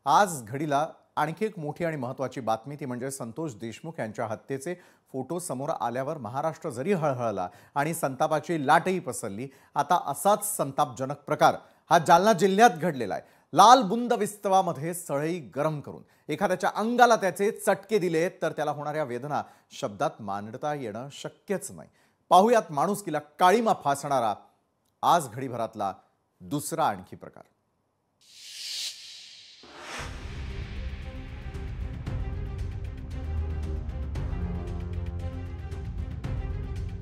आज घडीला आणखी एक मोठी आणि महत्त्वाची बातमी ती म्हणजे संतोष देशमुख यांच्या हत्येचे फोटो समोर आल्यावर महाराष्ट्र जरी हळहळला आणि संतापाची लाटही पसरली, आता असाच संतापजनक प्रकार हा जालना जिल्ह्यात घडलेला आहे। लाल बुंद विस्तवामध्ये सळई गरम करून एखाद्याच्या अंगाला त्याचे चटके दिले तर त्याला होणाऱ्या वेदना शब्दात मांडता येणं शक्यच नाही। पाहुयात माणुसकीला काळीमा फासणारा आज घडीभरातला दुसरा आणखी प्रकार।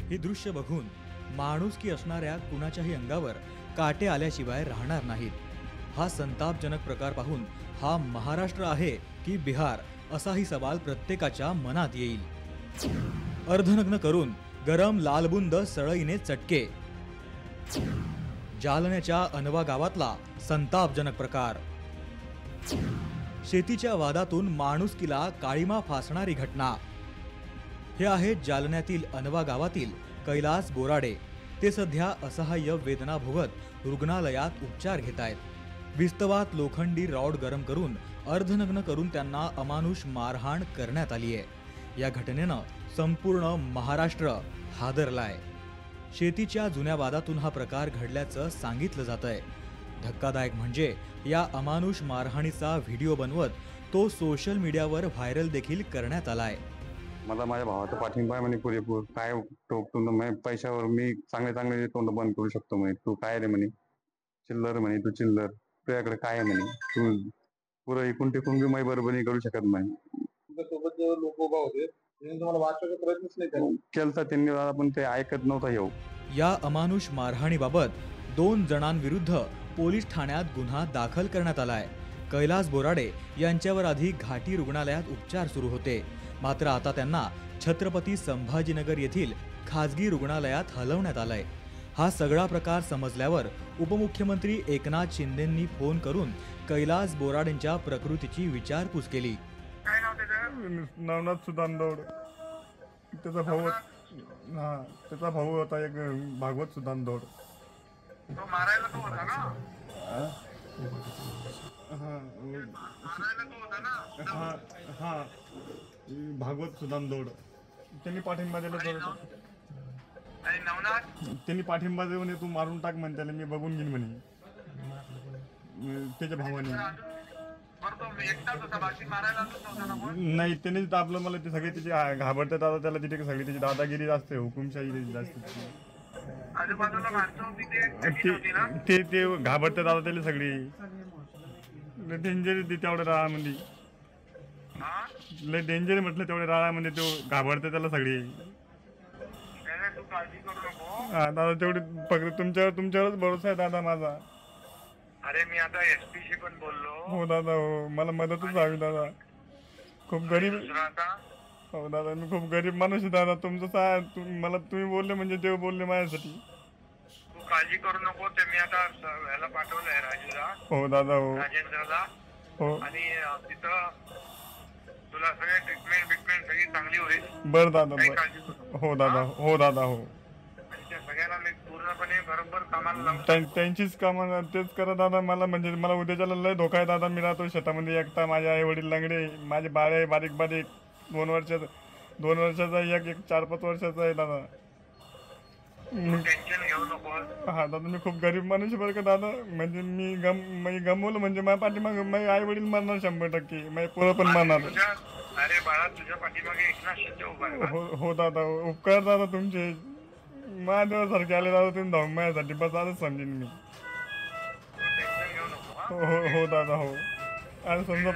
हे दृश्य बघून माणुसकी असणाऱ्या कुणाच्याही अंगावर काटे आल्याशिवाय राहणार नाहीत। हा संतापजनक प्रकार पाहून हा महाराष्ट्र आहे की बिहार असाही सवाल प्रत्येकाच्या मनात येईल। अर्धनग्न करून गरम लालबुंद सळईने चटके। जालन्याच्या अनवा गावातला संतापजनक प्रकार। शेतीच्या वादातून माणुसकीला काळीमा फासणारी घटना। हे आहे जालन्यातील अनवा गावातील कैलास बोराडे। ते सध्या असहाय्य वेदना भोगत रुग्णालयात उपचार घेत आहेत। विस्तवात लोखंडी रॉड गरम करून अर्धनग्न करून त्यांना अमानुष मारहाण करण्यात आली आहे। या घटनेनं संपूर्ण महाराष्ट्र हादरलाय। शेतीच्या जुन्या वादातून हा प्रकार घडल्याचं सांगितलं जातंय। धक्कादायक म्हणजे या अमानुष मारहाणीचा व्हिडिओ बनवत तो सोशल मीडियावर व्हायरल देखील करण्यात आलाय। मला माझ्या भावाचा पाठिंबा आहे म्हणे पुरेपूर। काय टोकतो मी पैशावर मी चांगले तोंड बंद करू शकतो म्हणे। तू काय रे म्हणे, चिल्लर म्हणे, तू चिल्लर, तुझ्याकडे काय आहे म्हणे, तू पुरं एकूण टेकून बी मै बरोबरी करू शकत नाही। सोबत लोक उभा होते त्यांनी तुम्हाला वाचवायचा प्रयत्नच नाही केलता त्यांनी, पण ते ऐकत नव्हता। येऊ या अमानुष मारहाणीबाबत 2 जणांविरुद्ध पोलीस ठाण्यात गुन्हा दाखल करण्यात आलाय। कैलास बोराडे यांच्यावर आधी घाटी रुग्णालयात उपचार सुरू होते, मात्र आता त्यांना छत्रपती संभाजीनगर येथील खाजगी रुग्णालयात हलवण्यात आलंय। हा सगळा प्रकार समजल्यावर उपमुख्यमंत्री एकनाथ शिंदेंनी फोन करून कैलास बोराडेंच्या प्रकृतीची विचारपूस केली। काय नाव त्याचं? नवनाथ सुदानदौड। त्याचा भाऊ होता एक भागवत सुदानदौड। तो मारायला तो होता ना? भागवत सुदानदौड त्यांनी पाठिंबा दिला थोडंसं। आणि नवनाथ त्यांनी पाठिंबा देऊन तू मारून टाक म्हणे त्याला, मी बघून घेईन म्हणे त्याच्या भावाने। नाही त्याने आपलं मला ते सगळे त्याचे घाबरतात आता त्याला, तिथे सगळी त्याची दादागिरी असते, हुकुमशाही जास्त। ते घाबरतात आता त्याला सगळी। डेंजर तेवढ्या राळामध्ये, लय डेंजर म्हटलं तेवढ्या राळामध्ये तो घाबरते त्याला सगळी। हा दादा तेवढी फक्त तुमच्यावरच भरोसा आहे दादा माझा। अरे मी आता एसपी शी पण बोललो। हो दादा हो, मला मदतच हवी दादा। खूप गरीब हो दादा, मी खूप गरीब माणूस आहे दादा। तुमचं मला तुम्ही बोलले म्हणजे देव बोलले माझ्यासाठी। तू काळजी करू नको, ते मी आता ह्याला पाठवलंय राजूला। हो दादा हो, राजेंद्रला हो, आणि तिथं तुला सगळे ट्रीटमेंट सगळी चांगली होईल। बरं दादा हो दादा हो दादा हो। सगळ्यांना मी पूर्णपणे बरोबर कामाला लावून त्यांचीच कामं तेच करा दादा। मला म्हणजे मला उद्याच्याला लय धोका आहे दादा। मी राहतो शेतामध्ये एकटा, माझे आई वडील लंगडे, माझे बाळ आहे बारीक 2 वर्षाचा एक 4-5 वर्षाचा आहे दादा। टेन्शन घेऊ नको। हा दादा मी खूप गरीब माणूस बरं का दादा। म्हणजे मी गमवलं म्हणजे माझ्या पाठीमागे माझे आई वडील मरणार 100%, माझे पोरं पण मरणार। अरे बाळा तुझ्या पाठीमागे एकनाथ शिंदे उभा आहे। हो दादा उपकार दादा तुमचे माझ्यासारखे आले दादा तुम्ही धावून माझ्यासाठी, बस आजच समजेन मी। हो दादा हो। आणि समजा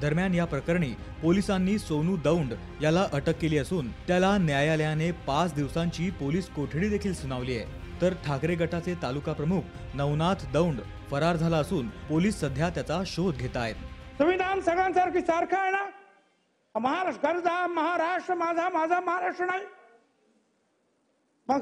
दरम्यान या प्रकरणी पोलिसांनी सोनू दौंड याला अटक केली असून त्याला न्यायालयाने 5 दिवसांची पोलीस कोठडी देखील सुनावली आहे। तर ठाकरे गटाचे तालुका प्रमुख नवनाथ दौंड फरार झाला असून पोलीस सध्या त्याचा शोध घेत आहेत। संविधान सगळ्यांसारखी सारखं आहे ना? महाराष्ट्र माझा महाराष्ट्र नाही। मग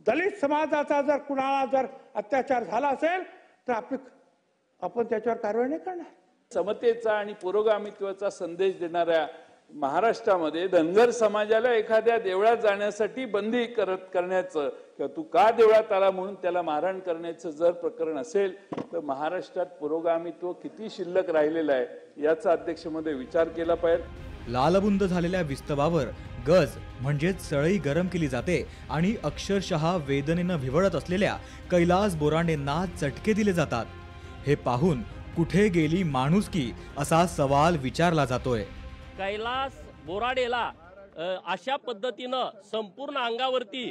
दलित समाजाचा जर कुणाला जर अत्याचार झाला असेल तर आपण त्याच्यावर कारवाई नाही करणार। समतेचा आणि पुरोगामित्वाचा संदेश देणाऱ्या महाराष्ट्रामध्ये धनगर समाजाला एखाद्या देवळात जाण्यासाठी बंदी करण्याचं किंवा तू का देवळात आला म्हणून त्याला मारहाण करण्याचं जर प्रकरण असेल तर महाराष्ट्रात पुरोगामित्व किती शिल्लक राहिलेलं आहे याचा अध्यक्षमध्ये विचार केला पाहिजे। लालबुंद झालेल्या विस्तवावर गज म्हणजेच सळई गरम केली जाते आणि अक्षरशः वेदनेनं विव्हळत असलेल्या कैलास बोराडेंना चटके दिले जातात। हे पाहून कुठे गेली माणुसकी असा सवाल विचारला जातोय। कैलास बोराडेला अशा पद्धतीनं संपूर्ण अंगावरती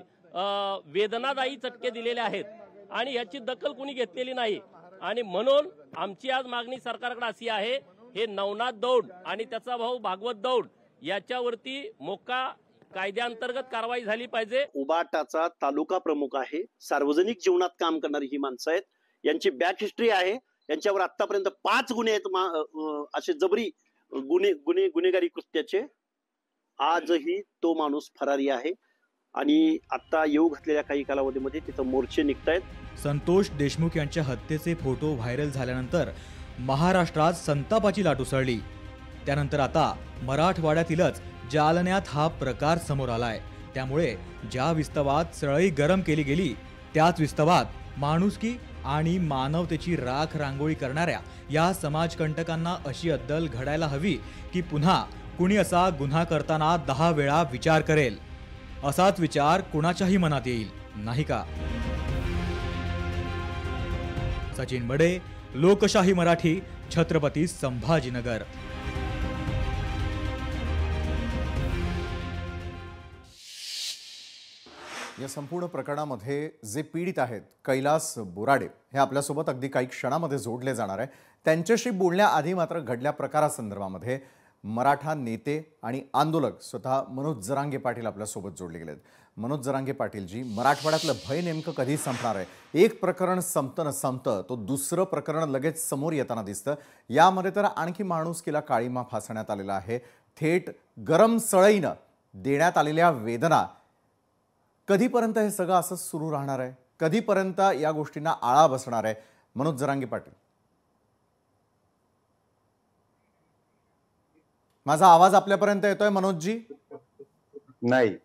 वेदनादायी चटके दिलेले आहेत आणि याची दखल कुणी घेतलेली नाही आणि म्हणून आमची आज मागणी सरकारकडे अशी आहे, हे नवनाथ दौंड आणि त्याचा भाऊ भागवत दौंड याच्यावरती मोका कायद्याअंतर्गत कारवाई झाली पाहिजे। उबाटाचा तालुका प्रमुख आहे, सार्वजनिक जीवनात काम करणारी ही माणसं आहेत, यांची बॅक हिस्ट्री आहे, यांच्यावर आतापर्यंत 5 गुन्हे आहेत असे जबरी गुन्हेगारी कृत्याचे। आजही तो माणूस फरारी आहे आणि आता येऊ घातलेल्या काही कालावधीमध्ये तिथं मोर्चे निघतायत। संतोष देशमुख यांच्या हत्येचे फोटो व्हायरल झाल्यानंतर महाराष्ट्रात संतापाची लाट उसळली। त्यानंतर आता मराठवाड्यातीलच जालन्यात हा प्रकार समोर आलाय। त्यामुळे ज्या विस्तवात सळई गरम केली गेली त्याच विस्तवात माणुसकी आणि मानवतेची राख रांगोळी करणाऱ्या या समाजकंटकांना अशी अद्दल घडायला हवी की पुन्हा कुणी असा गुन्हा करताना 10 वेळा विचार करेल। असाच विचार कुणाच्याही मनात येईल, नाही का? सचिन बडे, लोकशाही मराठी, छत्रपती संभाजीनगर। या संपूर्ण प्रकरणामध्ये जे पीडित आहेत कैलास बोराडे हे आपल्यासोबत अगदी काही क्षणामध्ये जोडले जाणार आहे। त्यांच्याशी बोलण्याआधी मात्र घडल्या प्रकारासंदर्भामध्ये मराठा नेते आणि आंदोलक स्वतः मनोज जरांगे पाटील आपल्यासोबत जोडले गेलेत। मनोज जरांगे पाटीलजी, मराठवाड्यातलं भय नेमकं कधी संपणार आहे? एक प्रकरण संपतं तो दुसरं प्रकरण लगेच समोर येताना दिसतं। यामध्ये तर आणखी माणुसकीला काळीमा फासण्यात आलेला आहे। थेट गरम सळईनं देण्यात आलेल्या वेदना, कधीपर्यंत हे सगळं असंच सुरू राहणार आहे? कधीपर्यंत या गोष्टींना आळा बसणार आहे? मनोज जरांगे पाटील, माझा आवाज आपल्यापर्यंत येतोय मनोजजी? नाही,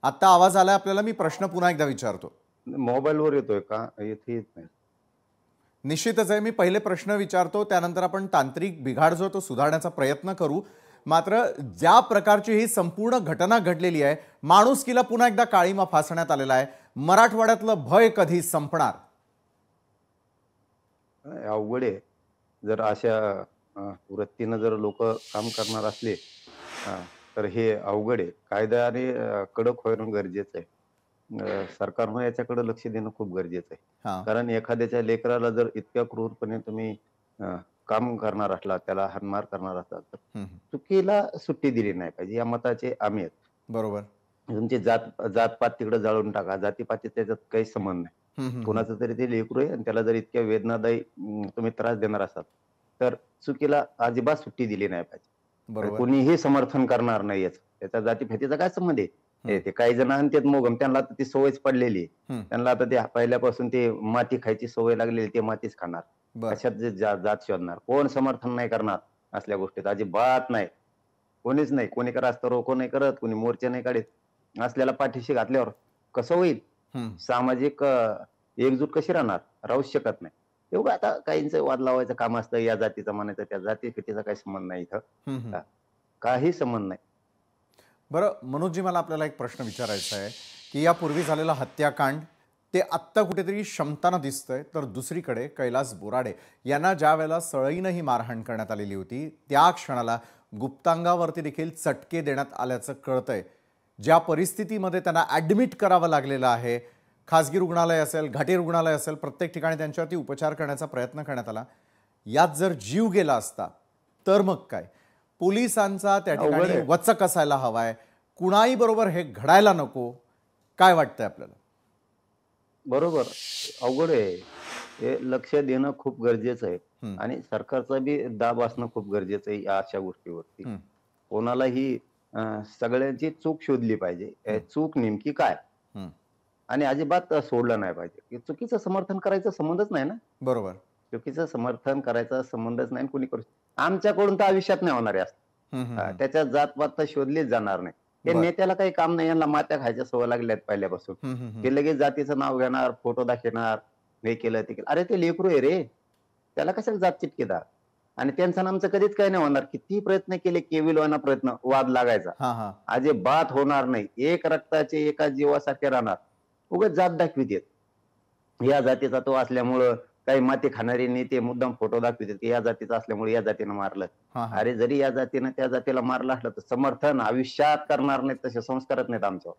आता आवाज आलाय आपल्याला। मी प्रश्न पुन्हा एकदा विचारतो। मोबाईलवर येतोय का? येत नाही। निश्चितच आहे, मी पहिले प्रश्न विचारतो, त्यानंतर आपण तांत्रिक बिघाड जो तो सुधारण्याचा प्रयत्न करू। मात्र ज्या प्रकारची ही संपूर्ण घटना घडलेली आहे, माणुसकीला पुन्हा एकदा काळीमा फासण्यात आलेला आहे। मराठवाड्यातलं भय कधी संपणार? अवघड आहे। जर अशा वृत्तीनं जर लोक काम करणार असले तर हे अवघड आहे। कायद्याने कडक होणं गरजेचं आहे। सरकारनं याच्याकडे लक्ष देणं खूप गरजेचं आहे। कारण एखाद्याच्या लेकराला जर इतक्या क्रूरपणे तुम्ही काम करणार असला, त्याला हाणमार करणार असला तर चुकीला सुट्टी दिली नाही पाहिजे, या मताचे आम्ही आहेत। बरोबर। तुमची जातपात तिकडे जाळून टाका, जातीपाती त्याच्यात काही संबंध नाही। कोणाचं तरी ते लेकरू आहे आणि त्याला जर इतक्या वेदनादायी तुम्ही त्रास देणार असाल तर चुकीला अजिबात सुट्टी दिली नाही पाहिजे। कोणीही समर्थन करणार नाही याचं, त्याचा जातीपातीचा काय संबंध आहे? ते काही जण आणतात मोगम, त्यांना आता ती सवयच पडलेली आहे। त्यांना आता ते पहिल्यापासून ते माती खायची सवय लागलेली, ते मातीच खाणार। अशात जे जात शोधणार, कोण समर्थन नाही करणार असल्या गोष्टीत? अजिबात नाही, कोणीच नाही। कोणी करा असतं रोको नाही करत, कोणी मोर्चे नाही काढत। असल्याला पाठीशी घातल्यावर कसं होईल? सामाजिक एकजूट कशी राहणार? राहूच शकत नाही। तेवढं आता काहींचं वाद लावायचं काम असतं, या जातीचा म्हणायचं, त्या जातीचा काही संबंध नाही, इथं काही संबंध नाही। बरं मनोजजी, मला आपल्याला एक प्रश्न विचारायचा आहे की यापूर्वी झालेला हत्याकांड ते आत्ता कुठेतरी शमताना दिसतंय, तर दुसरीकडे कैलास बोराडे यांना ज्या वेळेला सळईनं ही मारहाण करण्यात आलेली होती त्या क्षणाला गुप्तांगावरती देखील चटके देण्यात आल्याचं कळतंय। ज्या परिस्थितीमध्ये त्यांना ॲडमिट करावं लागलेलं आहे, खासगी रुग्णालय असेल, घाटी रुग्णालय असेल, प्रत्येक ठिकाणी त्यांच्यावरती उपचार करण्याचा प्रयत्न करण्यात आला। यात जर जीव गेला असता तर मग काय? पोलिसांचा त्या ठिकाणी वचक असायला हवाय, कुणाही बरोबर हे घडायला नको। काय वाटतंय आपल्याला? बरोबर, अवघड आहे। हे लक्ष देणं खूप गरजेचं आहे आणि सरकारचा बी दाब असणं खूप गरजेचं आहे या अशा गोष्टीवरती। कोणालाही सगळ्यांची चूक शोधली पाहिजे, चूक नेमकी काय, आणि अजिबात सोडलं नाही पाहिजे। चुकीचं समर्थन करायचं संबंधच नाही ना। बरोबर, चुकीचं समर्थन करायचा संबंधच नाही, कोणी करू। आमच्याकडून तर आयुष्यात नाही होणार आहे, त्याच्यात जातपात तर शोधलीच जाणार नाही. हे बरं. नेत्याला काही काम नाही, यांना मात्या खायच्या सवय लागल्यात पहिल्यापासून. ते लगेच जातीचं नाव घेणार, फोटो दाखवणार, हे केलं ते केलं. अरे ते लेकरू आहे रे, त्याला कशाला जात चिटकेदार. आणि त्यांचं आणि आमचं कधीच काही नाही होणार. किती प्रयत्न केले केविलवाना प्रयत्न वाद लागायचा, हा हा अजिबात होणार नाही. एक रक्ताचे एका जीवासारखे राहणार. उगाच जात दाखवितेत, या जातीचा तो असल्यामुळं. काही माती खाणारे नेते मुद्दाम फोटो दाखवितात की या जातीचा असल्यामुळे या जातीनं मारलं. हा हा अरे जरी या जातीनं त्या जातीला मारलं असलं तर समर्थन आयुष्यात करणार नाहीत, तसे संस्कारच नाहीत आमच्यावर,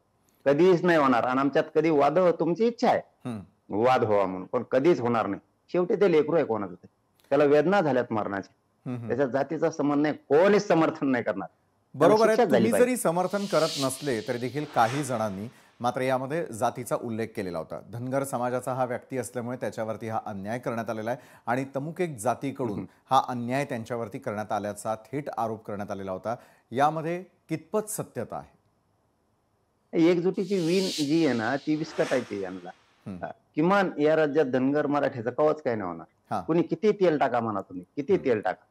कधीच नाही होणार. आणि आमच्यात कधी वाद तुमची इच्छा आहे हम्म. वाद व्हावा म्हणून, पण कधीच होणार नाही. शेवटी ते लेकरू आहे कोणाचं तरी, त्याला वेदना झाल्यात मरणाच्या. त्याच्या जातीचा संबंध नाही, कोणीच समर्थन नाही करणार. बरोबर आहे. शिक्षाच झाली तुम्ही पाहिजे. जरी समर्थन करत नसले तरी देखील काही जणांनी मात्र यामध्ये जातीचा उल्लेख केलेला होता. धनगर समाजाचा हा व्यक्ती असल्यामुळे त्याच्यावरती हा अन्याय करण्यात आलेला आहे आणि तमुक एक जातीकडून हा अन्याय त्यांच्यावरती करण्यात आल्याचा थेट आरोप करण्यात आलेला होता. यामध्ये कितपत सत्यता आहे? एकजुटीची वीण जी आहे ना ती विस्कटायची यांना. किमान या राज्यात धनगर मराठ्याचा कवच काय नाही हा. होणार. कुणी किती तेल टाका म्हणा, तुम्ही किती तेल टाका,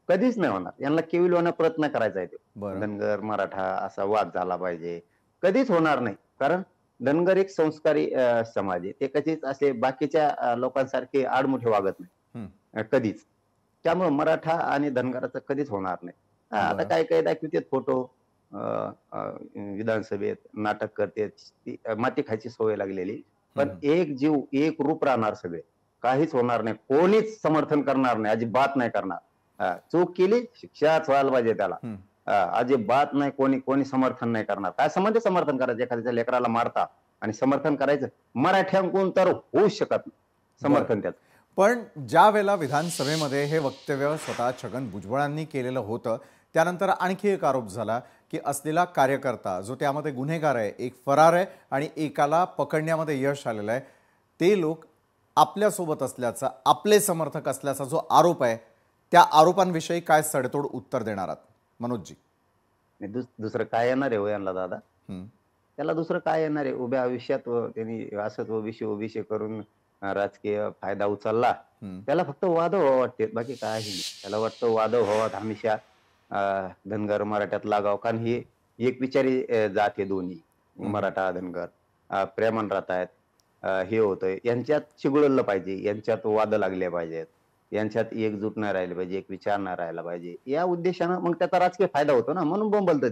कधीच नाही होणार. यांना केविलवाना प्रयत्न करायचा आहे. बरं. धनगर मराठा असा वाद झाला पाहिजे, कधीच होणार नाही. कारण धनगर एक संस्कारी समाज आहे. ते कधीच असे बाकीच्या लोकांसारखे आडमुठे वागत नाही कधीच. त्यामुळे मराठा आणि धनगराचं कधीच होणार नाही. आता बरं. काय काय दाखवतात फोटो, विधानसभेत नाटक करते, माती खायची सवय लागलेली. पण एक जीव एक रूप राहणार सगळे, काहीच होणार नाही. कोणीच समर्थन करणार नाही, अजिबात नाही करणार. चूक केली शिक्षाच व्हायला पाहिजे त्याला. अजिबात नाही, कोणी समर्थन नाही करणार. काय संबंध समर्थन करायचं? एखाद्याच्या लेकराला मारता आणि समर्थन करायचं? मराठ्यांकडून तर होऊच शकत नाही समर्थन त्याचं. पण ज्या वेळेला विधानसभेमध्ये हे वक्तव्य स्वतः छगन भुजबळांनी केलेलं होतं, त्यानंतर आणखी एक आरोप झाला की असलेला कार्यकर्ता जो त्यामध्ये गुन्हेगार आहे, एक फरार आहे आणि एकाला पकडण्यामध्ये यश आलेलं आहे, ते लोक आपल्यासोबत असल्याचा, आपले समर्थक असल्याचा जो आरोप आहे, त्या आरोपांविषयी काय सडेतोड उत्तर देणार आहात मनोजजी? दुसरं काय येणार आहे हो यांना दादा? त्याला दुसरं काय येणार आहे? उभ्या आयुष्यात त्यांनी असंच ओबीसी करून राजकीय फायदा उचलला. त्याला फक्त वाद व्हावं वाटते, बाकी काही नाही. त्याला वाटतं वाद व्हावात हमेशा, धनगर मराठ्यात लागाव. कारण ही एक विचारी जात आहे दोन्ही, मराठा धनगर प्रेमान राहत आहेत. हे होतंय यांच्यात चिघळलं पाहिजे, यांच्यात वाद लागले पाहिजेत, यांच्यात एकजूट नाही राहिले पाहिजे, एक विचार नाही राहिला पाहिजे. या उद्देशानं मग त्याचा राजकीय फायदा होतो ना, म्हणून बोंबलतं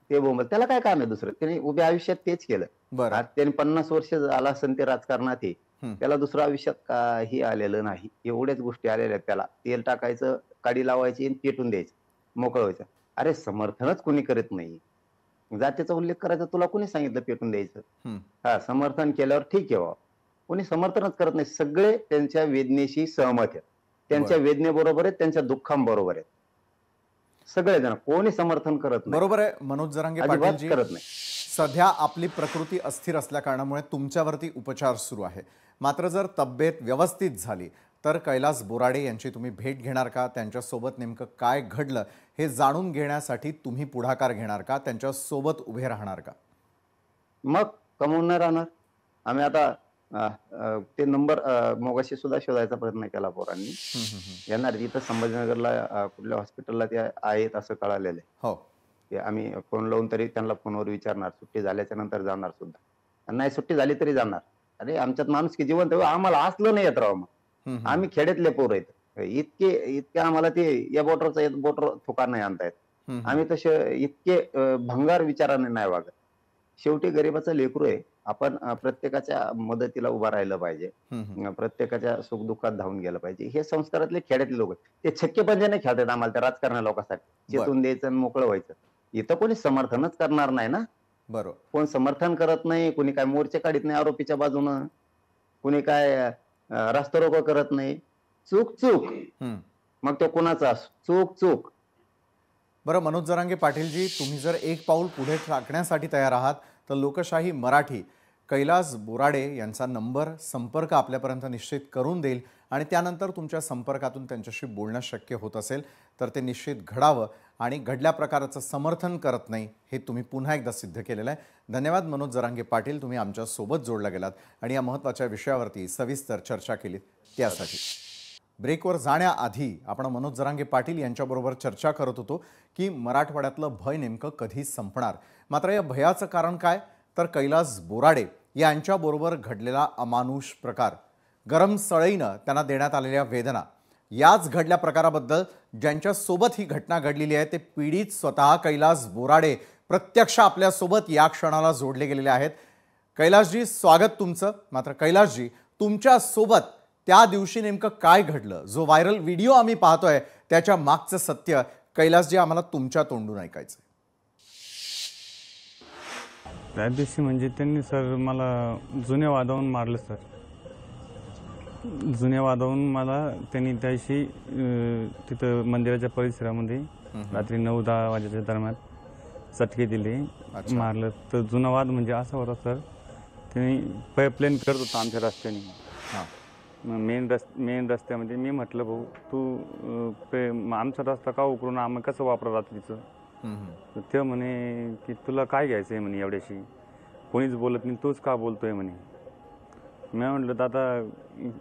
ते बोंबल. त्याला काय काम आहे दुसरं? त्यांनी उभ्या आयुष्यात तेच केलं. आज त्यांनी 50 वर्ष झाला असेल ते राजकारणात, त्याला दुसऱ्या आयुष्यात काही आलेलं नाही. एवढ्याच गोष्टी आलेल्या आहेत त्याला. तेल टाकायचं, काडी लावायची आणि पेटून द्यायचं, मोकळ व्हायचं. अरे समर्थनच कोणी करत नाही. जातीचा उल्लेख करायचा तुला कोणी सांगितलं पेटून द्यायचं? समर्थन केल्यावर ठीक आहे, कोणी समर्थनच करत नाही. सगळे त्यांच्या वेदनेशी सहमत आहेत, त्यांच्या वेदनेबरोबर आहेत, त्यांच्या दुःखांबरोबर आहेत सगळेजण. कोणी समर्थन करत नाही. बरोबर आहे मनोज जरांगे पाटीलजी. करत नाही. सध्या आपली प्रकृती अस्थिर असल्या कारणामुळे तुमच्यावरती उपचार सुरू आहे. मात्र जर तब्येत व्यवस्थित झाली तर कैलास बोराडे यांची तुम्ही भेट घेणार का? त्यांच्यासोबत नेमकं काय घडलं हे जाणून घेण्यासाठी तुम्ही पुढाकार घेणार का? त्यांच्यासोबत उभे राहणार का? मग कमवून नाही राहणार आम्ही. आता ते नंबर मोगाशी सुद्धा शोधायचा प्रयत्न केला पोरांनी. येणार इथं संभाजीनगरला कुठल्या हॉस्पिटलला ते आहेत असं कळालेलं आहे. हो, आम्ही फोन लावून तरी त्यांना फोनवर विचारणार. सुट्टी झाल्याच्या नंतर जाणार सुद्धा. नाही सुट्टी झाली तरी जाणार. अरे आमच्यात माणूस की जिवंत आम्हाला असलं नाही येत राव. मग आम्ही खेड्यातले पोर आहेत. इतके आम्हाला ते या बोटर थुका नाही आणतायत. आम्ही तसे इतके भंगार विचाराने नाही वागत. शेवटी गरीबाचं लेकरू आहे. आपण प्रत्येकाच्या मदतीला उभा राहिलं पाहिजे, प्रत्येकाच्या सुखदुःखात धावून गेलं पाहिजे. हे संस्कारातले खेड्यातले लोक ते छक्के पंजाने खेळतात आम्हाला त्या राजकारणा लोकांसाठी. चेतून द्यायचं आणि मोकळं व्हायचं. इथं कोणी समर्थनच करणार नाही ना. बरोबर. कोण समर्थन करत नाही, कोणी काय मोर्चे काढत नाही आरोपीच्या बाजूनं, कोणी काय रास्ता रोको करत नाही. चूक मग तो कोणाचा चूक. बरं मनोज जरांगे पाटीलजी, तुम्ही जर एक पाऊल पुढे टाकण्यासाठी तयार आहात तर लोकशाही मराठी कैलास बोराडे यांचा नंबर संपर्क आपल्यापर्यंत निश्चित करून देईल आणि त्यानंतर तुमच्या संपर्कातून त्यांच्याशी बोलणं शक्य होत असेल तर ते निश्चित घडावं. आणि घडल्या प्रकारचं समर्थन करत नाही हे तुम्ही पुन्हा एकदा सिद्ध केलेलं आहे. धन्यवाद मनोज जरांगे पाटील, तुम्ही आमच्यासोबत जोडला गेलात आणि या महत्त्वाच्या विषयावरती सविस्तर चर्चा केलीत त्यासाठी. ब्रेकवर जाण्याआधी आपण मनोज जरांगे पाटील यांच्याबरोबर चर्चा करत होतो की मराठवाड्यातलं भय नेमकं कधी संपणार. मात्र या भयाचं कारण काय, तर कैलास बोराडे यांच्याबरोबर घडलेला अमानुष प्रकार, गरम सळईनं त्यांना देण्यात आलेल्या वेदना. याच घडल्या प्रकाराबद्दल ज्यांच्यासोबत ही घटना घडलेली आहे ते पीडित स्वतः कैलास बोराडे प्रत्यक्ष आपल्यासोबत या क्षणाला जोडले गेलेले आहेत. कैलासजी, स्वागत तुमचं. मात्र कैलासजी, तुमच्यासोबत त्या दिवशी नेमकं काय घडलं, जो व्हायरल व्हिडिओ आम्ही पाहतोय त्याच्या मागचं सत्य कैलासजी आम्हाला तुमच्या तोंडून ऐकायचं. त्या दिवशी म्हणजे त्यांनी सर मला जुने वादावून मारलं सर. जुने वादावून मला त्यांनी त्याशी तिथं मंदिराच्या परिसरामध्ये रात्री 9-10 वाजेच्या दरम्यान चटके दिले, मारलं. तर जुना वाद म्हणजे असा होता सर, त्यांनी पाईपलाईन करत होता आमच्या रस्त्याने. मेन रस्त्यामध्ये मी म्हटलं, भाऊ तू आमचा रस्ता का उकरून आम्ही कसं वापरा रात्रीचं. तर ते म्हणे की तुला काय घ्यायचं आहे म्हणे, एवढ्याशी कोणीच बोलत नाही, तूच का बोलतोय म्हणे. मी म्हटलं दादा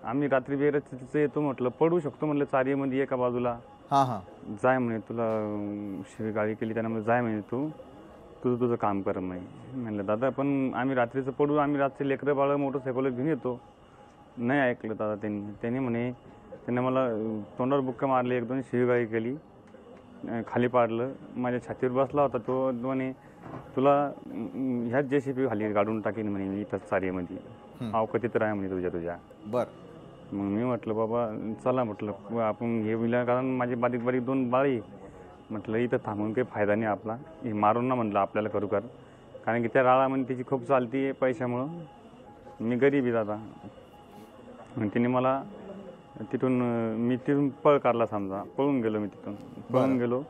आम्ही रात्री बेरस्त्याचं येतो, म्हटलं पडू शकतो म्हटलं चारीमध्ये एका बाजूला. जाय म्हणे, तुला शिवीगाळी केली त्यानं म्हणे जाय म्हणे, तुझं काम कर म्हणे. म्हणलं दादा पण आम्ही रात्रीचं पडू, आम्ही रात्री लेकरं बाळ मोटरसायकल घेऊन येतो. नाही ऐकलं दादा त्यांनी म्हणे, त्याने मला तोंडावर बुक्का मारले, 1-2 शिवीगाळी केली, खाली पाडलं, माझ्या छातीवर बसला होता तो. म्हणे तुला ह्याच JCB खाली गाडून टाकीन म्हणे मी इथं चारीमध्ये, अवकतीत राहा म्हणे तुझ्या. मग मी म्हटलं बाबा चला म्हटलं आपण हे विला, कारण माझी बारीक 2 बाळी, म्हटलं इथं थांबून काही फायदा नाही आपला, हे मारून ना म्हटलं आपल्याला करू कर, कारण की त्या राळामध्ये तिची खूप चालती आहे पैशामुळं, मी गरीब आहे दादा. मग तिने मला तिथून मी तिथून पळ काढला, समजा पळून गेलो. मी तिथून पळून गेलो,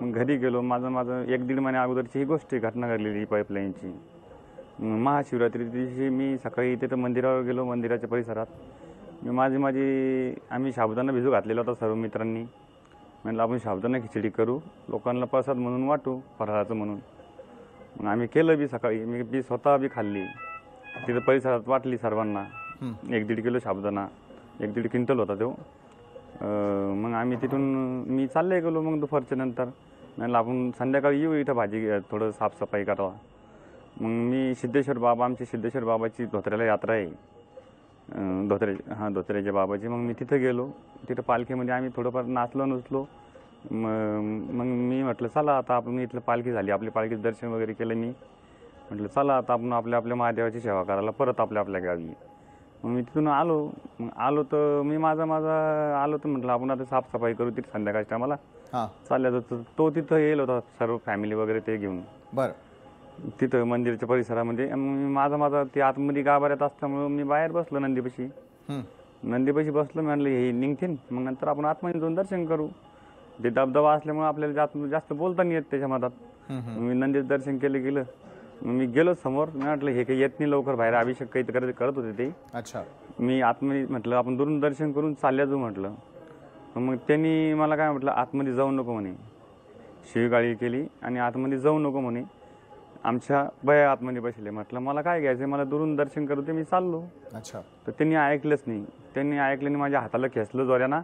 मग घरी गेलो. माझं 1-1.5 महिन्या अगोदरची ही गोष्ट घटना घडलेली पाईपलाईनची. महाशिवरात्री दिवशी मी सकाळी तिथं मंदिरावर गेलो, मंदिराच्या परिसरात मी आम्ही साबुदाणा भिजू घातलेला होता सर्व मित्रांनी. म्हटलं आपण साबुदाणा खिचडी करू, लोकांना प्रसाद म्हणून वाटू, फराळाचं म्हणून. मग आम्ही केलं बी सकाळी, मी स्वतः बी खाल्ली, तिथं परिसरात वाटली सर्वांना. 1-1.5 किलो साबुदाणा, 1-1.5 क्विंटल होता तो. मग आम्ही तिथून मी चालले गेलो. मग दुपारच्या नंतर म्हटलं आपण संध्याकाळी येऊ इथं भाजी थोडं साफसफाई करावा. मग मी सिद्धेश्वर बाबा, आमची सिद्धेश्वर बाबाची धोत्र्याला यात्रा आहे, धोत्र्याच्या बाबाची. मग मी तिथं गेलो, तिथं पालखीमध्ये आम्ही थोडंफार नाचलो नुसलो. मग मी म्हटलं चला आता आपण, इथलं पालखी झाली, आपली पालखीचं दर्शन वगैरे केलं. मी म्हटलं चला आता आपण आपल्या महादेवाची सेवा करायला परत आपल्या गावी. मग मी तिथून आलो तर मी माझा आलो तर म्हटलं आपण आता साफसफाई करू तिथे संध्याकाळच्या टायमाला चालल्या जातो. तो तिथं येईल होता सर्व फॅमिली वगैरे ते घेऊन. तिथं मंदिराच्या परिसरामध्ये माझा ते आतमध्ये गाभाऱ्यात असल्यामुळं मी बाहेर बसलो नंदीपाशी बसलो. म्हटलं हे निघतील, मग नंतर आपण आतमध्ये जाऊन दर्शन करू. ते दबदबा असल्यामुळे आपल्याला जास्त बोलता नाही येत त्याच्या मधात. मी नंदीचं दर्शन गेलं. मी गेलो समोर, मी म्हटलं हे काही येत नाही लवकर बाहेर, अभिषेक काही करत होते ते. मी आतमध्ये म्हटलं आपण दुरून दर्शन करून चालल्या जाऊ म्हटलं. मग त्यांनी मला काय म्हटलं आतमध्ये जाऊ नको म्हणे, शिवीगाळी केली आणि आतमध्ये जाऊ नको म्हणे. आमच्या बया आतमध्ये बसले. म्हटलं मला काय घ्यायचं, मला दुरून दर्शन करू ते, मी चाललो. तर त्यांनी ऐकलंच नाही. त्यांनी ऐकलं नाही, माझ्या हाताला खेचलं जोऱ्यानं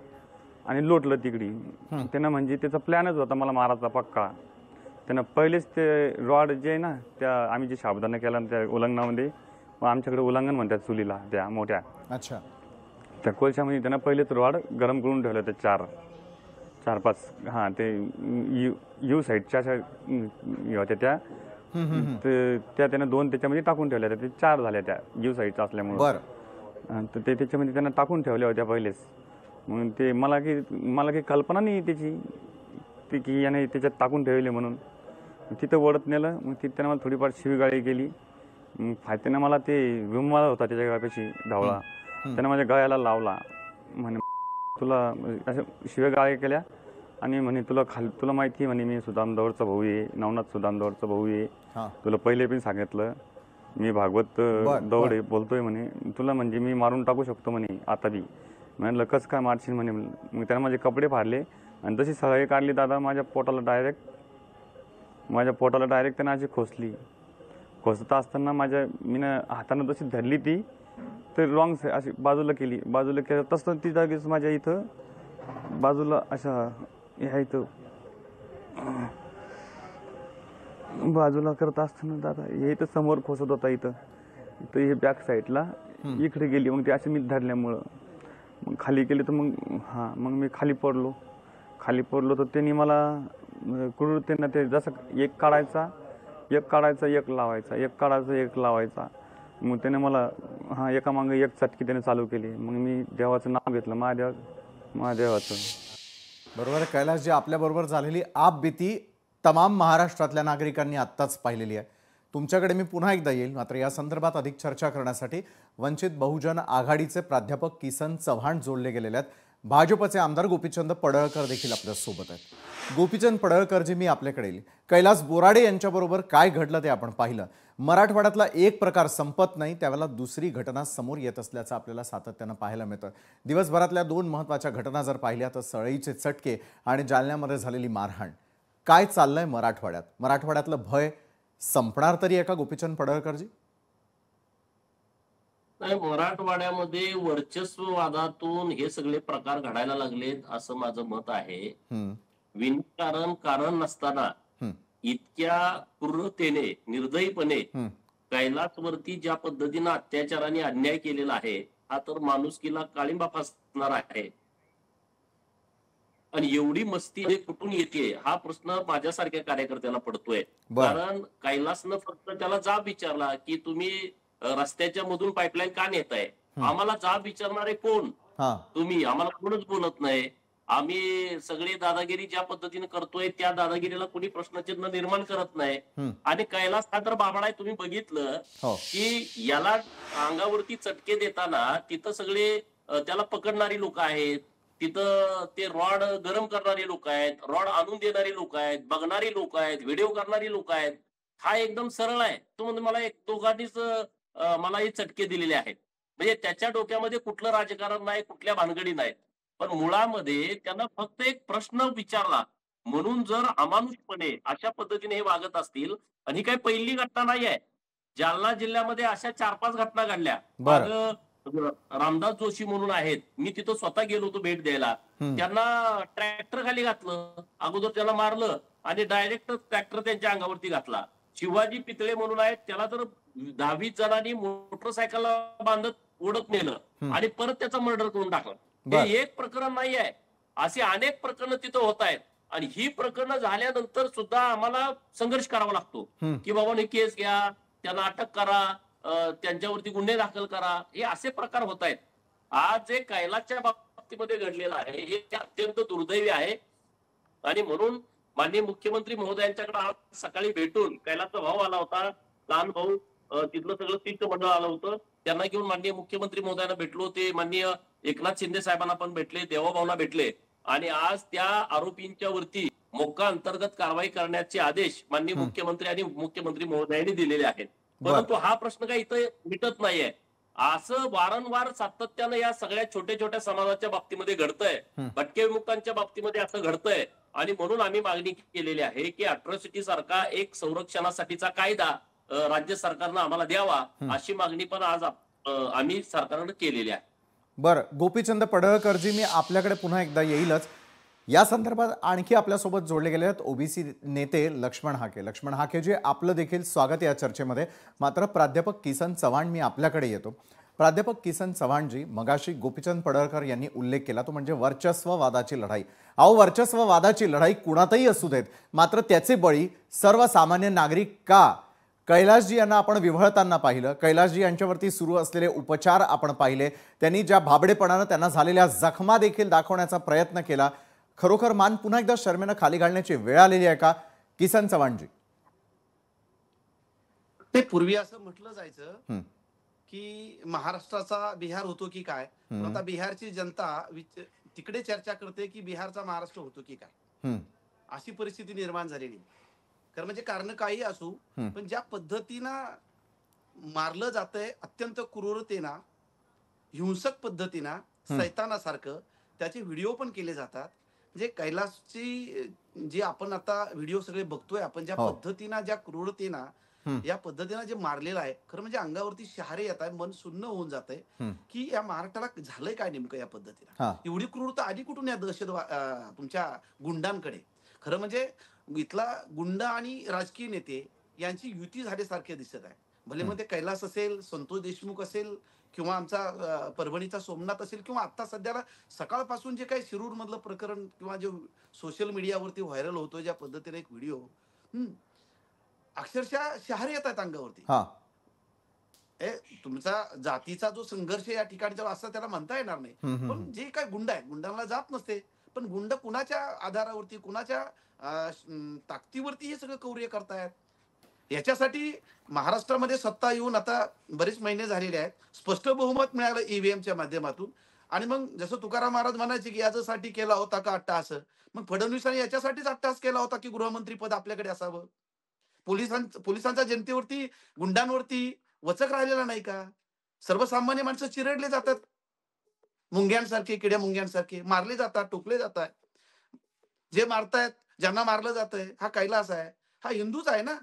आणि लोटलं तिकडी. त्यांना म्हणजे त्याचा प्लॅनच होता मला मारायचा पक्का. त्यांना पहिलेच ते रॉड जे आहे ना, त्या आम्ही जे साबुदाणा केला त्या उल्लंघनामध्ये, आमच्याकडे उल्लंघन म्हणतात चुलीला त्या मोठ्या, त्या कोळशामध्ये त्यांना पहिलेच रॉड गरम करून ठेवलं. ते 4-5 ते यू साईडच्या होत्या त्या त्यानं 2 त्याच्यामध्ये टाकून ठेवल्या होत्या. ते 4 झाल्या त्या यू साईडच्या असल्यामुळे. तर ते त्याच्यामध्ये त्यांना टाकून ठेवल्या होत्या पहिलेच. मग ते मला काही कल्पना नाही त्याची की याने त्याच्यात टाकून ठेवले म्हणून. तिथं ओढत नेलं. मग तिथं त्यानं मला थोडीफार शिवीगाळी केली. त्यानं मला ते रुमाल होता त्याच्या गळ्यापाशी ढवळा, त्यानं माझ्या गळ्याला लावला. म्हणे तुला अशा शिवीगाळी केल्या आणि म्हणे तुला माहिती आहे म्हणे मी सुदामदौडचा भाऊ आहे, नवनाथ सुदामदौडचा भाऊ आहे, तुला पहिले पण सांगितलं मी भागवत दौड बोलतोय म्हणे, तुला म्हणजे मी मारून टाकू शकतो म्हणे आता बी. म्हटलं कसं काय मारशील म्हणे. मग त्यानं माझे कपडे फाडले आणि तशी सगळी काढली दादा, माझ्या पोटाला डायरेक्ट त्यानं अशी खोचली. खोचत असताना मी हातानं तशी धरली ती तर रॉंग अशी बाजूला केलं तसं ती जागीच माझ्या इथं बाजूला अशा ह्या इथं बाजूला करत असताना दादा हे इथं समोर खोसत होता इथं हे बॅक साईडला इकडे गेली. मग ते असे मी धरल्यामुळं मग खाली गेले तर मग मी खाली पडलो तर त्यांनी मला क्रूरतेनं ते जसं एक काढायचा एक लावायचा मग त्याने मला एका मागे एक चटकी त्याने चालू केली. मग मी देवाचं नाव घेतलं महादेवाचं. बरोबर. कैलासजी, आपल्याबरोबर झालेली आपबीती तमाम महाराष्ट्रातल्या नागरिकांनी आत्ताच पाहिलेली आहे. तुमच्याकडे मी पुन्हा एकदा येईल, मात्र या संदर्भात अधिक चर्चा करण्यासाठी वंचित बहुजन आघाडीचे प्राध्यापक किसन चव्हाण जोडले गेलेले आहेत. भाजपचे आमदार गोपीचंद पडळकर देखील आपल्यासोबत आहेत. गोपीचंद पडळकरजी, मी आपल्याकडे येईल. कैलास बोराडे यांच्याबरोबर काय घडलं ते आपण पाहिलं. मराठवाड्यातला एक प्रकार संपत नाही त्यावेळेला दुसरी घटना समोर येत असल्याचं आपल्याला सातत्यानं पाहायला मिळतं. दिवसभरातल्या 2 महत्त्वाच्या घटना जर पाहिल्या तर सळईचे चटके आणि जालन्यामध्ये झालेली मारहाण. काय चाललंय मराठवाड्यात? मराठवाड्यातलं भय संपणार तरी आहे का गोपीचंद पडळकरजी? नाही, मराठवाड्यामध्ये वर्चस्ववादातून हे सगळे प्रकार घडायला लागलेत असं माझं मत आहे. विनाकारण कारण नसताना इतक्या क्रूरतेने निर्दयीपणे कैलासवरती ज्या पद्धतीनं अत्याचाराने अन्याय केलेला आहे हा तर माणुसकीला काळिंबा फासणार आहे. आणि एवढी मस्ती कुठून येते हा प्रश्न माझ्यासारख्या कार्यकर्त्याला पडतोय. कारण कैलासनं फक्त त्याला जाब विचारला की तुम्ही रस्त्याच्या मधून पाईपलाईन का नेताय. आम्हाला जाब विचारणारे कोण? तुम्ही. आम्हाला कोणच बोलत नाही. आम्ही सगळे दादागिरी ज्या पद्धतीने करतोय त्या दादागिरीला कोणी प्रश्नचिन्ह निर्माण करत नाही. आणि कैलास हा तर बाबा आहे. तुम्ही बघितलं की याला अंगावरती चटके देताना तिथं सगळे त्याला पकडणारी लोक आहेत, तिथं ते रॉड गरम करणारी लोक आहेत, रॉड आणून देणारी लोक आहेत, बघणारी लोक आहेत, व्हिडिओ करणारी लोक आहेत. हा एकदम सरळ आहे. तो म्हणजे मला एक दोघांनीच मला हे चटके दिलेले आहेत. म्हणजे त्याच्या डोक्यामध्ये कुठलं राजकारण नाही, कुठल्या भानगडी नाहीत. पण मुळामध्ये त्यांना फक्त एक प्रश्न विचारला म्हणून जर अमानुषपणे अशा पद्धतीने हे वागत असतील. आणि ही काही पहिली घटना नाही आहे. जालना जिल्ह्यामध्ये अशा 4-5 घटना घडल्या. रामदास जोशी म्हणून आहेत, मी तिथं स्वतः गेलो होतो भेट द्यायला. त्यांना ट्रॅक्टर खाली घातलं, अगोदर त्याला मारलं आणि डायरेक्ट ट्रॅक्टर त्यांच्या अंगावरती घातला. शिवाजी पितळे म्हणून आहेत, त्याला तर 10-20 जणांनी मोटरसायकलला बांधत ओढत नेलं आणि परत त्याचा मर्डर करून टाकला. हे एक प्रकरण नाही आहे, असे अनेक प्रकरणं तिथं होत आहेत. आणि ही प्रकरणं झाल्यानंतर सुद्धा आम्हाला संघर्ष करावा लागतो की बाबा केस घ्या, त्यांना अटक करा, त्यांच्यावरती गुन्हे दाखल करा. हे असे प्रकार होत आहेत. आज जे कैलासच्या बाबतीमध्ये घडलेलं आहे हे अत्यंत दुर्दैवी आहे. आणि म्हणून माननीय मुख्यमंत्री महोदयांच्याकडे आज सकाळी भेटून कैलासचा भाऊ आला होता, लहान भाऊ, तिथलं सगळं शिष्टमंडळ आलं होतं. त्यांना घेऊन माननीय मुख्यमंत्री महोदयांना भेटलो होते. माननीय एकनाथ शिंदे साहेबांना पण भेटले, देवाभाऊला भेटले. आणि आज त्या आरोपींच्या वरती मोक्का अंतर्गत कारवाई करण्याचे आदेश माननीय मुख्यमंत्री आणि मुख्यमंत्री महोदयांनी दिलेले आहेत. परंतु हा प्रश्न काही इथं मिटत नाहीये. असं वारंवार सातत्यानं या सगळ्या छोट्या छोट्या समाजाच्या बाबतीमध्ये घडतंय, भटके विमुक्तांच्या बाबतीमध्ये असं घडतंय. आणि म्हणून आम्ही मागणी केलेली आहे की अट्रॉसिटी सारखा एक संरक्षणासाठीचा कायदा राज्य सरकारनं आम्हाला द्यावा, अशी मागणी पण आज आम्ही सरकारनं केलेली आहे. बरं, गोपीचंद पडळकरजी, मी आपल्याकडे पुन्हा एकदा येईलच. या संदर्भात आणखी आपल्यासोबत जोडले गेले आहेत ओबीसी नेते लक्ष्मण हाके जे आपलं देखील स्वागत या चर्चेमध्ये. मात्र प्राध्यापक किसन चव्हाण, मी आपल्याकडे येतो. प्राध्यापक किसन चव्हाणजी, मगाशी गोपीचंद पडळकर यांनी उल्लेख केला तो म्हणजे वर्चस्ववादाची लढाई. वर्चस्ववादाची लढाई कुणातही असू देत, मात्र त्याचे बळी सर्वसामान्य नागरिक का? कैलासजी यांना आपण विव्हळताना पाहिलं, कैलासजी यांच्यावरती सुरू असलेले उपचार आपण पाहिले, त्यांनी ज्या भाबडेपणानं त्यांना झालेल्या जखमा देखील दाखवण्याचा प्रयत्न केला. खरोखर मान पुन्हा एकदा शर्मेनं खाली घालण्याची वेळ आलेली आहे का किसन चव्हाणजी? ते पूर्वी असं म्हटलं जायचं की महाराष्ट्राचा बिहार होतो की काय. आता बिहारची जनता तिकडे चर्चा करते की बिहारचा महाराष्ट्र होतो की काय, अशी परिस्थिती निर्माण झालेली. कारण म्हणजे कारण काही असू, पण ज्या पद्धतीनं मारलं जातंय अत्यंत क्रूरतेनं, हिंसक पद्धतीनं, सैतानासारखं, त्याचे व्हिडिओ पण केले जातात. म्हणजे कैलासची जी आपण आता व्हिडिओ सगळे बघतोय आपण, ज्या पद्धतीनं, ज्या क्रूरतेनं या पद्धतीनं जे मारलेलं आहे, खरं म्हणजे अंगावरती शहारे येत आहे, मन सुन्न होऊन जात आहे की या महाराष्ट्राला झालंय काय नेमकं या पद्धतीनं. एवढी क्रूरता आधी कुठून या तुमच्या गुंडांकडे. खरं म्हणजे इथला गुंड आणि राजकीय नेते यांची युती झाल्यासारखे दिसत आहे. भले मग ते कैलास असेल, संतोष देशमुख असेल, किंवा आमचा परभणीचा सोमनाथ असेल, किंवा आता सध्याला सकाळपासून जे काही शिरूर मधलं प्रकरण किंवा जे सोशल मीडियावरती व्हायरल होतोय ज्या पद्धतीने एक व्हिडिओ, अक्षरशः शहारे येत आहेत अंगावरती. तुमचा जातीचा जो संघर्ष या ठिकाणी असं त्याला म्हणता येणार नाही, पण जे काय गुंड आहे, गुंडांना जात नसते, पण गुंड कुणाच्या आधारावरती, कुणाच्या ताकदीवरती हे सगळं कौर्य करतायत. याच्यासाठी महाराष्ट्रामध्ये सत्ता येऊन आता बरेच महिने झालेले आहेत. स्पष्ट बहुमत मिळालं ईव्हीएमच्या माध्यमातून. आणि मग जसं तुकाराम महाराज म्हणायचे की याच्यासाठी केला होता का अट्टहास, मग फडणवीसांनी याच्यासाठीच अट्टहास केला होता की गृहमंत्री पद आपल्याकडे असावं. पोलिसांचा जनतेवरती, गुंडांवरती वचक राहिलेला नाही का? सर्वसामान्य माणसं चिरडले जातात, मुंग्यांसारखे, किड्या मुंग्यांसारखे मारले जातात, टोकले जातात. जे मारतायत, ज्यांना मारलं जातंय, हा कैलास आहे, हा हिंदूच आहे ना.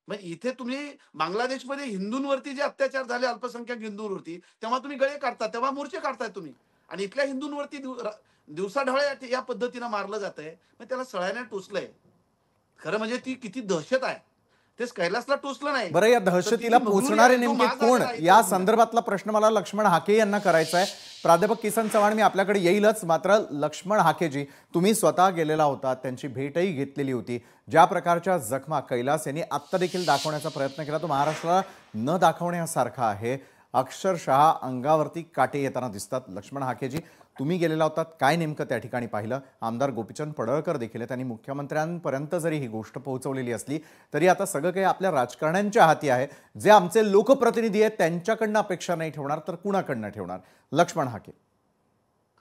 मग इथे तुम्ही बांगलादेशमध्ये हिंदूंवरती जे अत्याचार झाले, अल्पसंख्याक हिंदूंवरती, तेव्हा तुम्ही गळे काढता, तेव्हा मोर्चे काढताय तुम्ही. आणि इथल्या हिंदूंवरती दिवसाढवळ्या या पद्धतीनं मारलं जातंय. मग त्याला सळ्याने टोचलंय. खरं म्हणजे ती किती दहशत आहे तेच कैलासला टोचलं नाही. बरं, या दहशतीला पोहोचणारे नेमके कोण, या संदर्भातला प्रश्न मला लक्ष्मण हाके यांना करायचा आहे. प्राध्यापक किसन चव्हाण, मी आपल्याकडे येईलच, मात्र लक्ष्मण हाकेजी, तुम्ही स्वतः गेलेला होता, त्यांची भेटही घेतलेली होती. ज्या प्रकारच्या जखमा कैलास यांनी आत्ता देखील दाखवण्याचा प्रयत्न केला तो महाराष्ट्राला न दाखवण्यासारखा आहे. अक्षरशः अंगावरती काटे येताना दिसतात. लक्ष्मण हाकेजी, तुम्ही गेलेला होतात, काय नेमकं त्या ठिकाणी पाहिलं? आमदार गोपीचंद पडळकर देखील त्यांनी मुख्यमंत्र्यांपर्यंत जरी ही गोष्ट पोहोचवलेली असली तरी आता सगळं काही आपल्या राजकारण्यांच्या हाती आहे. जे आमचे लोकप्रतिनिधी आहेत त्यांच्याकडनं अपेक्षा नाही ठेवणार तर कुणाकडनं ठेवणार? लक्ष्मण हाके.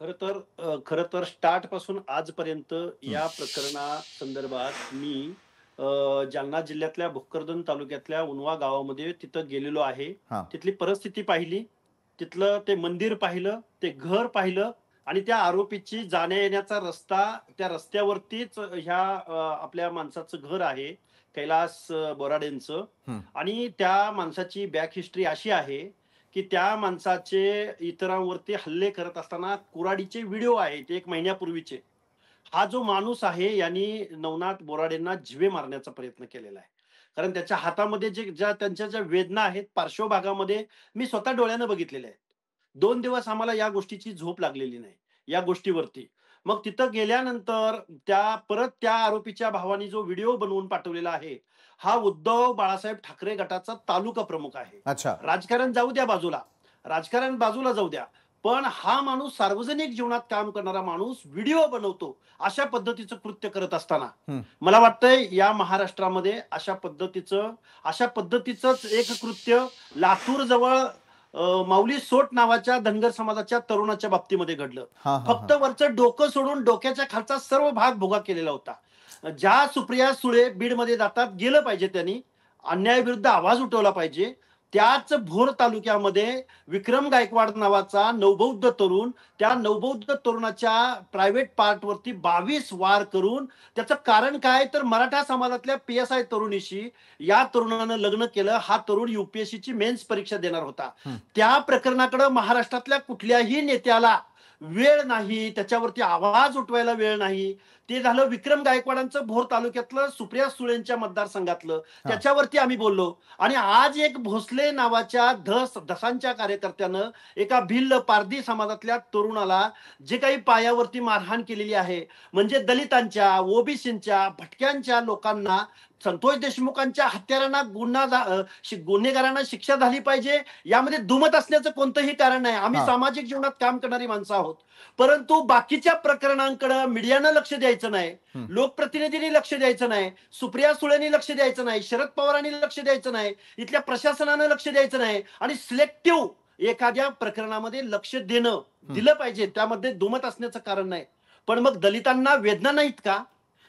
खरं तर स्टार्ट पासून आजपर्यंत या प्रकरणा संदर्भात मी जालना जिल्ह्यातल्या भोकरदन तालुक्यातल्या उनवा गावामध्ये तिथं गेलेलो आहे. तिथली परिस्थिती पाहिली, तिथलं ते मंदिर पाहिलं, ते घर पाहिलं, आणि त्या आरोपीची जाण्या येण्याचा रस्ता, त्या रस्त्यावरतीच ह्या आपल्या माणसाचं घर आहे, कैलास बोराडेंचं. आणि त्या माणसाची बॅक हिस्ट्री अशी आहे की त्या माणसाचे इतरांवरती हल्ले करत असताना कुऱ्हाडीचे व्हिडिओ आहेत 1 महिन्यापूर्वीचे. हा जो माणूस आहे यांनी नवनाथ बोराडेंना जीवे मारण्याचा प्रयत्न केलेला आहे. कारण त्याच्या हातामध्ये त्यांच्या ज्या वेदना आहेत पार्श्वभागामध्ये मी स्वतः डोळ्यानं बघितलेल्या आहेत. 2 दिवस आम्हाला या गोष्टीची झोप लागलेली नाही या गोष्टीवरती. मग तिथं गेल्यानंतर परत त्या आरोपीच्या भावानी जो व्हिडिओ बनवून पाठवलेला आहे, हा उद्धव बाळासाहेब ठाकरे गटाचा तालुका प्रमुख आहे. राजकारण जाऊ द्या बाजूला, राजकारण बाजूला जाऊ द्या, पण हा माणूस सार्वजनिक जीवनात काम करणारा माणूस व्हिडिओ बनवतो अशा पद्धतीचं कृत्य करत असताना मला वाटतंय या महाराष्ट्रामध्ये अशा पद्धतीचंच एक कृत्य लातूर जवळ माऊली सोट नावाच्या धनगर समाजाच्या तरुणाच्या बाबतीमध्ये घडलं. फक्त वरचं डोकं सोडून डोक्याच्या खालचा सर्व भाग भोगा केलेला होता. ज्या सुप्रिया सुळे बीडमध्ये जातात, गेलं पाहिजे, त्यांनी अन्यायाविरुद्ध आवाज उठवला पाहिजे. त्याच भोर तालुक्यामध्ये विक्रम गायकवाड नावाचा नवबौद्ध तरुण, त्या नवबौद्ध तरुणाच्या प्रायव्हेट पार्टवरती 22 वार करून, त्याचं कारण काय तर मराठा समाजातल्या PSI तरुणीशी या तरुणानं लग्न केलं. हा तरुण UPSC ची मेन्स परीक्षा देणार होता. त्या प्रकरणाकडे महाराष्ट्रातल्या कुठल्याही नेत्याला वेळ नाही, त्याच्यावरती आवाज उठवायला वेळ नाही. ते झालं विक्रम गायकवाडांचं भोर तालुक्यातलं सुप्रिया सुळेंच्या मतदारसंघातलं, त्याच्यावरती आम्ही बोललो. आणि आज एक भोसले नावाच्या धसांच्या कार्यकर्त्यानं एका भिल्ल पारधी समाजातल्या तरुणाला जे काही पायावरती मारहाण केलेली आहे, म्हणजे दलितांच्या, ओबीसींच्या, भटक्यांच्या लोकांना, संतोष देशमुखांच्या हत्यारांना गुन्हेगारांना शिक्षा झाली पाहिजे, यामध्ये दुमत असण्याचं कोणतंही कारण नाही. आम्ही सामाजिक जीवनात काम करणारी माणसं आहोत. परंतु बाकीच्या प्रकरणांकडे मीडियानं लक्ष द्यायचं नाही, लोकप्रतिनिधींनी लक्ष द्यायचं नाही, सुप्रिया सुळेंनी लक्ष द्यायचं नाही, शरद पवारांनी लक्ष द्यायचं नाही, इथल्या प्रशासनानं लक्ष द्यायचं नाही, आणि सिलेक्टिव्ह एखाद्या प्रकरणामध्ये लक्ष दिलं पाहिजे. त्यामध्ये दुमत असण्याचं कारण नाही. पण मग दलितांना वेदना नाहीत का?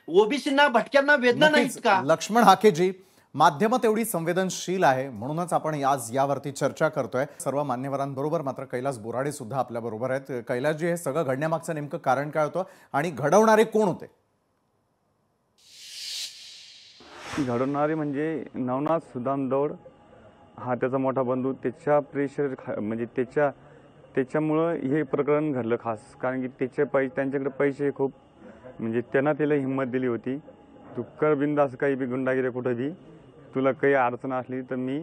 ओबीसींना, भटक्यांना वेदना नाहीत का? लक्ष्मण हाकेजी, माध्यम तेवढी संवेदनशील आहे म्हणूनच आपण आज यावरती चर्चा करतोय सर्व मान्यवरांबरोबर. मात्र कैलास बोराडे सुद्धा आपल्या बरोबर आहेत. कैलासजी, हे सगळं घडण्यामागचं नेमकं कारण काय होतं आणि घडवणारे कोण होते? घडवणारे म्हणजे नवनाथ सुदाम दौड हा त्याचा मोठा बंधू, त्याच्या म्हणजे त्याच्यामुळं हे प्रकरण घडलं खास. कारण की त्यांच्याकडे पैसे खूप, म्हणजे त्यांना त्याला हिंमत दिली होती, तू कर बिंदास काही बी गुंडागिरी कुठं बी, तुला काही अडचण असली तर मी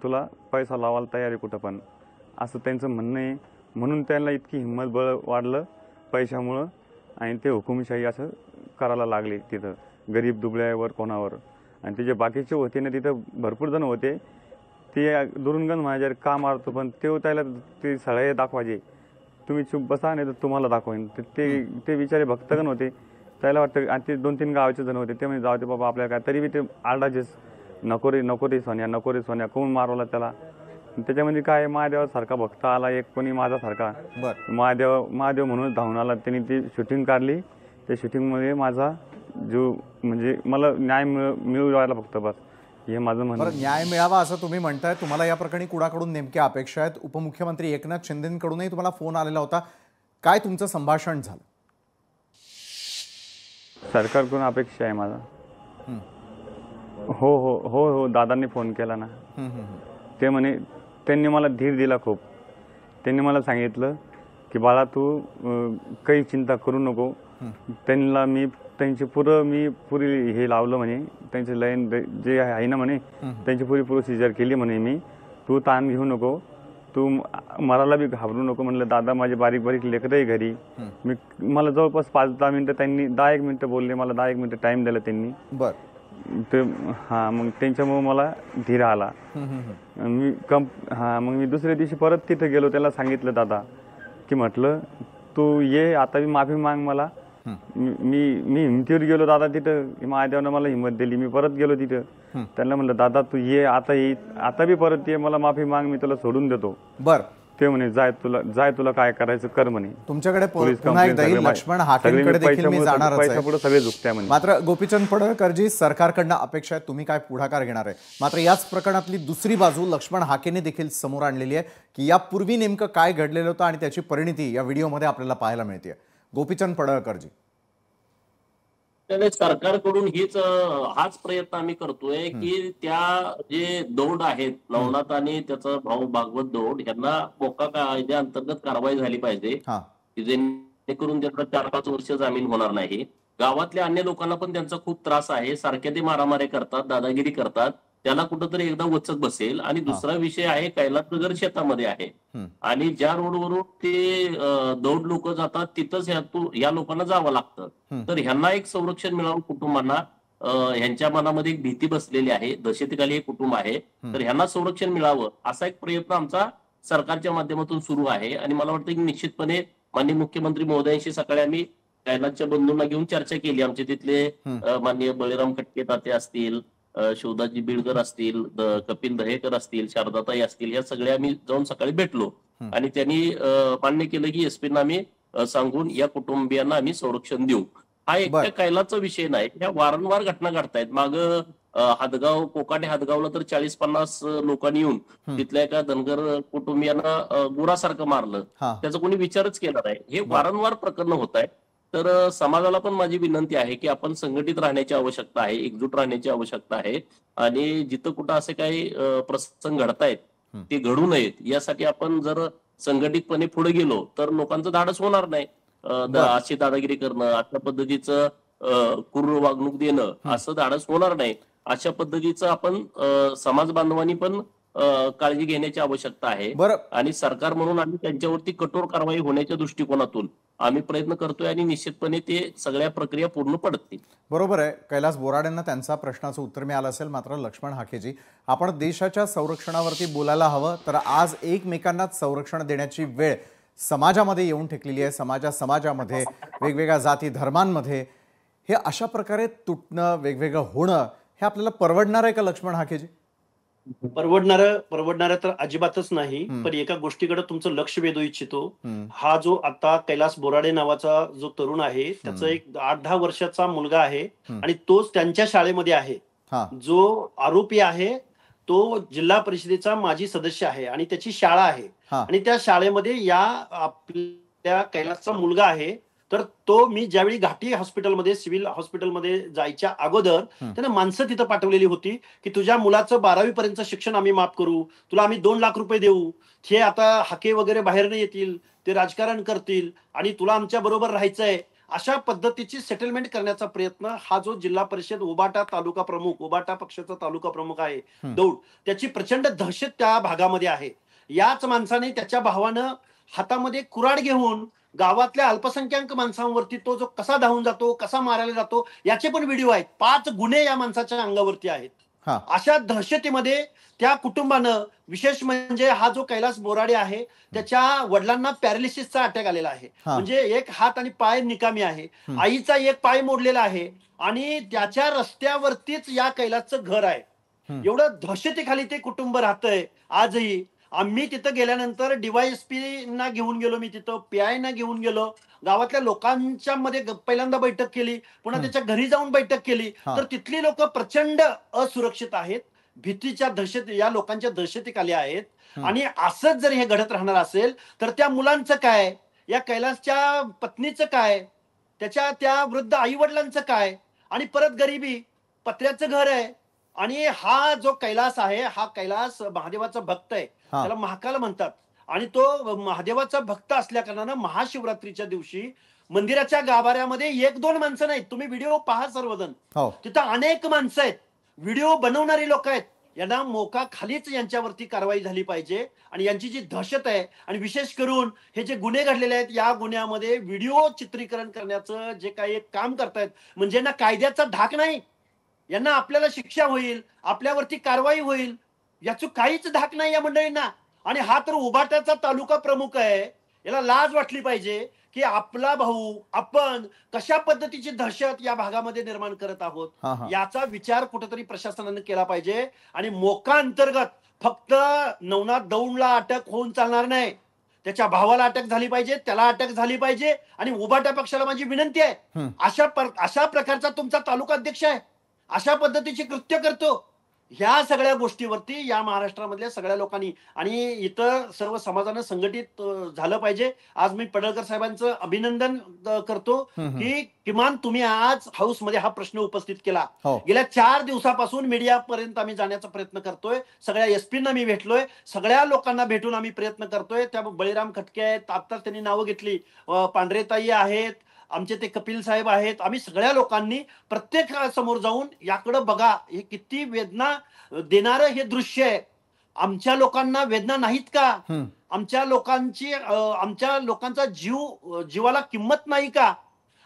तुला पैसा लावायला तयार आहे कुठं पण, असं त्यांचं म्हणणं आहे. म्हणून त्यांना इतकी हिंमत बळ वाढलं पैशामुळं आणि ते हुकुमशाही असं करायला लागले तिथं गरीब दुबळ्यावर कोणावर. आणि ते जे बाकीचे होते ना तिथं भरपूर जण होते, ते दुरुनगण माझ्यावर का मारतो, पण त्याला ते सळये दाखवायचे, तुम्ही चुप बसा नाही तर तुम्हाला दाखवेन. ते बिचारे भक्तगण होते, त्याला वाटतं. आणि ते 2-3 गावाचे जण होते, ते म्हणजे जाऊ दे बाबा आपल्याला काय, तरी बी ते आरडाचेच, नको रे सोन्या कोण मारवला त्याला. त्याच्यामध्ये काय महादेवासारखा भक्त आला एक, कोणी माझ्यासारखा महादेव म्हणून धावून आला, त्यांनी ती शूटिंग काढली. त्या शूटिंगमध्ये माझा जो म्हणजे मला न्याय मिळू राहिला फक्त, बस हे माझं म्हणणं. न्याय मिळावा असं तुम्ही म्हणताय. तुम्हाला या प्रकरणी कुणाकडून नेमक्या अपेक्षा आहेत? उपमुख्यमंत्री एकनाथ शिंदेकडूनही तुम्हाला फोन आलेला होता, काय तुमचं संभाषण झालं? सरकारकडून अपेक्षा आहे माझा. हो दादांनी फोन केला ना. ते म्हणे, त्यांनी मला धीर दिला खूप. त्यांनी मला सांगितलं की बाळा तू काही चिंता करू नको. त्यांची पुरी हे लावलं म्हणे, त्यांचे लाईन जे आहे ना म्हणे, त्यांची पुरी प्रोसिजर केली म्हणे मी. तू ताण घेऊ नको, तू मराला बी घाबरू नको. म्हणलं दादा माझे बारीक लेकरंही घरी. मला जवळपास 5-10 मिनिटं त्यांनी 10-1 मिनिटं बोलले, मला 10-1 मिनिटं टाइम दिला त्यांनी. ते मग त्यांच्यामुळे मला धीर आला. मग मी दुसऱ्या दिवशी परत तिथे गेलो, त्याला सांगितलं दादा की म्हटलं तू ये आता, माफी माग मला. मी हिमतीवर गेलो दादा, तिथं महादेवानं मला हिंमत दिली. मी परत गेलो तिथं, त्यांना म्हणलं दादा तू ये आता बी परत ये, मला माफी माग, मी तुला सोडून देतो. ते म्हणे जाय तुला काय करायचं कर म्हणे. तुमच्याकडे पुन्हा एकदा लक्ष्मण हाकेंकडे देखील मी जाणारच आहे. सगळे झुकत्या म्हणे. मात्र गोपीचंद पडळकरजी, सरकारकडनं अपेक्षा आहे, तुम्ही काय पुढाकार घेणार आहे? मात्र याच प्रकरणातली दुसरी बाजू लक्ष्मण हाकेने देखील समोर आणलेली आहे की यापूर्वी नेमकं काय घडलेलं होतं आणि त्याची परिणिती या व्हिडिओमध्ये आपल्याला पाहायला मिळते. गोपीचंद पडळकरजी. सरकारकडून हाच प्रयत्न आम्ही करतोय की त्या जे दौड आहेत, नवनाथ आणि त्याचा भाऊ भागवत दौड, यांना मोका कायद्याअंतर्गत कारवाई झाली पाहिजे, जेणेकरून त्यांना 4-5 वर्ष जामीन होणार नाही. गावातल्या अन्य लोकांना पण त्यांचा खूप त्रास आहे, सारख्या ते मारामारी करतात, दादागिरी करतात, त्याला कुठंतरी एकदा वचक बसेल. आणि दुसरा विषय आहे, कैलासनगर शेतामध्ये आहे आणि ज्या रोडवरून ते दौड लोक जातात तिथंच या लोकांना जावं लागतं. तर ह्यांना एक संरक्षण मिळावं, कुटुंबांना ह्यांच्या मनामध्ये एक भीती बसलेली आहे, दहशतीखाली एक कुटुंब आहे, तर ह्यांना संरक्षण मिळावं असा एक प्रयत्न आमचा सरकारच्या माध्यमातून सुरू आहे. आणि मला वाटतं की निश्चितपणे माननीय मुख्यमंत्री महोदयांशी सकाळी आम्ही कैलासच्या बंधूंना घेऊन चर्चा केली. आमचे तिथले माननीय बळीराम खटके ताते असतील, शिवदासजी बीडकर असतील, कपिल दहेकर असतील, शारदाताई असतील, या सगळ्या आम्ही जाऊन सकाळी भेटलो आणि त्यांनी मान्य केलं की एसपीना आम्ही सांगून या कुटुंबियांना आम्ही संरक्षण देऊ. हा एक कैलासचा विषय नाही, ह्या वारंवार घटना घडतायत. माग हादगाव, कोकाटे हादगावला तर 40-50 लोकांनी येऊन तिथल्या एका धनगर कुटुंबियांना गुरासारखं मारलं, त्याचा कोणी विचारच केला नाही. हे वारंवार प्रकरण होत आहे. तर समाजाला पण माझी विनंती आहे की आपण संघटित राहण्याची आवश्यकता आहे, एकजूट राहण्याची आवश्यकता आहे. आणि जिथं कुठं असे काही प्रसंग घडतायत ते घडू नयेत यासाठी आपण जर संघटितपणे पुढे गेलो तर लोकांचं धाडस होणार नाही. अशी दादागिरी करणं, अशा पद्धतीचं क्रूर वागणूक देणं, असं धाडस होणार नाही. अशा पद्धतीचं आपण समाज बांधवांनी पण काळजी घेण्याची आवश्यकता आहे. आणि सरकार म्हणून आम्ही त्यांच्यावरती कठोर कारवाई होण्याच्या दृष्टिकोनातून आम्ही प्रयत्न करतोय आणि निश्चितपणे ते सगळ्या प्रक्रिया पूर्ण पडतील. बरोबर आहे. कैलास बोराडेंना त्यांचा प्रश्नाचं उत्तर मिळालं असेल. मात्र लक्ष्मण हाकेजी, आपण देशाच्या संरक्षणावरती बोलायला हवं, तर आज एकमेकांनाच संरक्षण देण्याची वेळ समाजामध्ये येऊन ठेकलेली आहे. समाजामध्ये वेगवेगळ्या जाती धर्मांमध्ये हे अशा प्रकारे तुटणं, वेगवेगळं होणं, हे आपल्याला परवडणार आहे का लक्ष्मण हाकेजी? परवडणारं तर अजिबातच नाही. पण एका गोष्टीकडे तुमचं लक्ष वेधू इच्छितो. हा जो आता कैलास बोराडे नावाचा जो तरुण आहे, त्याचा एक 8-10 वर्षाचा मुलगा आहे आणि तोच त्यांच्या शाळेमध्ये आहे. जो आरोपी आहे तो जिल्हा परिषदेचा माजी सदस्य आहे आणि त्याची शाळा आहे आणि त्या शाळेमध्ये या आपल्या कैलासचा मुलगा आहे तर तो मी ज्यावेळी घाटी हॉस्पिटलमध्ये सिव्हिल हॉस्पिटलमध्ये जायच्या अगोदर त्यानं माणसं तिथं पाठवलेली होती की तुझ्या मुलाचं 12वी पर्यंत शिक्षण आम्ही माफ करू, तुला आम्ही 2 लाख रुपये देऊ, हे आता हाके वगैरे बाहेर नाही येतील, ते राजकारण करतील आणि तुला आमच्या बरोबर राहायचंय, अशा पद्धतीची सेटलमेंट करण्याचा प्रयत्न हा जो जिल्हा परिषद उबाटा तालुका प्रमुख, उबाटा पक्षाचा तालुका प्रमुख आहे दौड, त्याची प्रचंड दहशत त्या भागामध्ये आहे. याच माणसाने त्याच्या भावानं हातामध्ये कुऱ्हाड घेऊन गावातल्या अल्पसंख्याक माणसांवरती तो जो कसा धावून जातो, कसा मारायला जातो, याचे पण व्हिडिओ आहेत. 5 गुन्हे या माणसाच्या अंगावरती आहेत. अशा दहशतीमध्ये त्या कुटुंबानं, विशेष म्हणजे हा जो कैलास बोराडे आहे त्याच्या वडिलांना पॅरालिसिसचा अटॅक आलेला आहे, म्हणजे एक हात आणि पाय निकामी आहे, आईचा एक पाय मोडलेला आहे आणि त्याच्या रस्त्यावरतीच या कैलासचं घर आहे. एवढं दहशतीखाली ते कुटुंब राहतंय आजही. आम्ही तिथं गेल्यानंतर DYSP ना घेऊन गेलो, मी तिथं PI ना घेऊन गेलो, गावातल्या लोकांच्या मध्ये पहिल्यांदा बैठक केली, पुन्हा त्याच्या घरी जाऊन बैठक केली. तर तिथली लोक प्रचंड असुरक्षित आहेत, भीतीच्या दहशत, या लोकांच्या दहशतीखाली आहेत. आणि असंच जर हे घडत राहणार असेल तर त्या मुलांचं काय, या कैलासच्या पत्नीचं काय, त्याच्या त्या वृद्ध आई वडिलांचं काय, आणि परत गरिबी, पत्र्याचं घर आहे. आणि हा जो कैलास आहे, हा कैलास महादेवाचा भक्त आहे, त्याला महाकाल म्हणतात. आणि तो महादेवाचा भक्त असल्या कारणानं महाशिवरात्रीच्या दिवशी मंदिराच्या गाभाऱ्यामध्ये 1-2 माणसं नाहीत, तुम्ही व्हिडिओ पहा सर्वजण, तिथं अनेक माणसं आहेत, व्हिडिओ बनवणारी लोक आहेत. यांना मोका खालीच यांच्यावरती कारवाई झाली पाहिजे. आणि यांची जी दहशत आहे, आणि विशेष करून हे जे गुन्हे घडलेले आहेत, या गुन्ह्यामध्ये व्हिडिओ चित्रीकरण करण्याचं जे काही एक काम करतायत, म्हणजे यांना कायद्याचा धाक नाही, यांना आपल्याला शिक्षा होईल, आपल्यावरती कारवाई होईल, याचं काहीच धाक नाही या मंडळींना. आणि हा तर उबाट्याचा तालुका प्रमुख आहे, याला लाज वाटली पाहिजे की आपला भाऊ, आपण कशा पद्धतीची दहशत या भागामध्ये निर्माण करत आहोत, याचा विचार कुठेतरी प्रशासनाने केला पाहिजे. आणि मोका अंतर्गत फक्त नवनाथ दौंडला अटक होऊन चालणार नाही, त्याच्या भावाला अटक झाली पाहिजे, त्याला अटक झाली पाहिजे. आणि उबाटा पक्षाला माझी विनंती आहे, अशा प्रकारचा तुमचा तालुका अध्यक्ष आहे, अशा पद्धतीची कृत्य करतो, ह्या सगळ्या गोष्टीवरती या महाराष्ट्रामधल्या सगळ्या लोकांनी आणि इतर सर्व समाजानं संघटित झालं पाहिजे. आज मी पडळकर साहेबांचं अभिनंदन करतो की किमान तुम्ही आज हाऊसमध्ये हा प्रश्न उपस्थित केला. गेल्या 4 दिवसापासून मीडियापर्यंत आम्ही जाण्याचा प्रयत्न करतोय, सगळ्या SP-ना मी भेटलोय, सगळ्या लोकांना भेटून आम्ही प्रयत्न करतोय. त्या बळीराम खटके आहेत, आत्ताच त्यांनी नावं घेतली, पांढरेताई आहेत, आमचे ते कपिल साहेब आहेत, आम्ही सगळ्या लोकांनी प्रत्येक समोर जाऊन याकडे बघा, हे किती वेदना देणारं हे दृश्य आहे. आमच्या लोकांना वेदना नाहीत का, आमच्या लोकांचा जीवाला किंमत नाही का.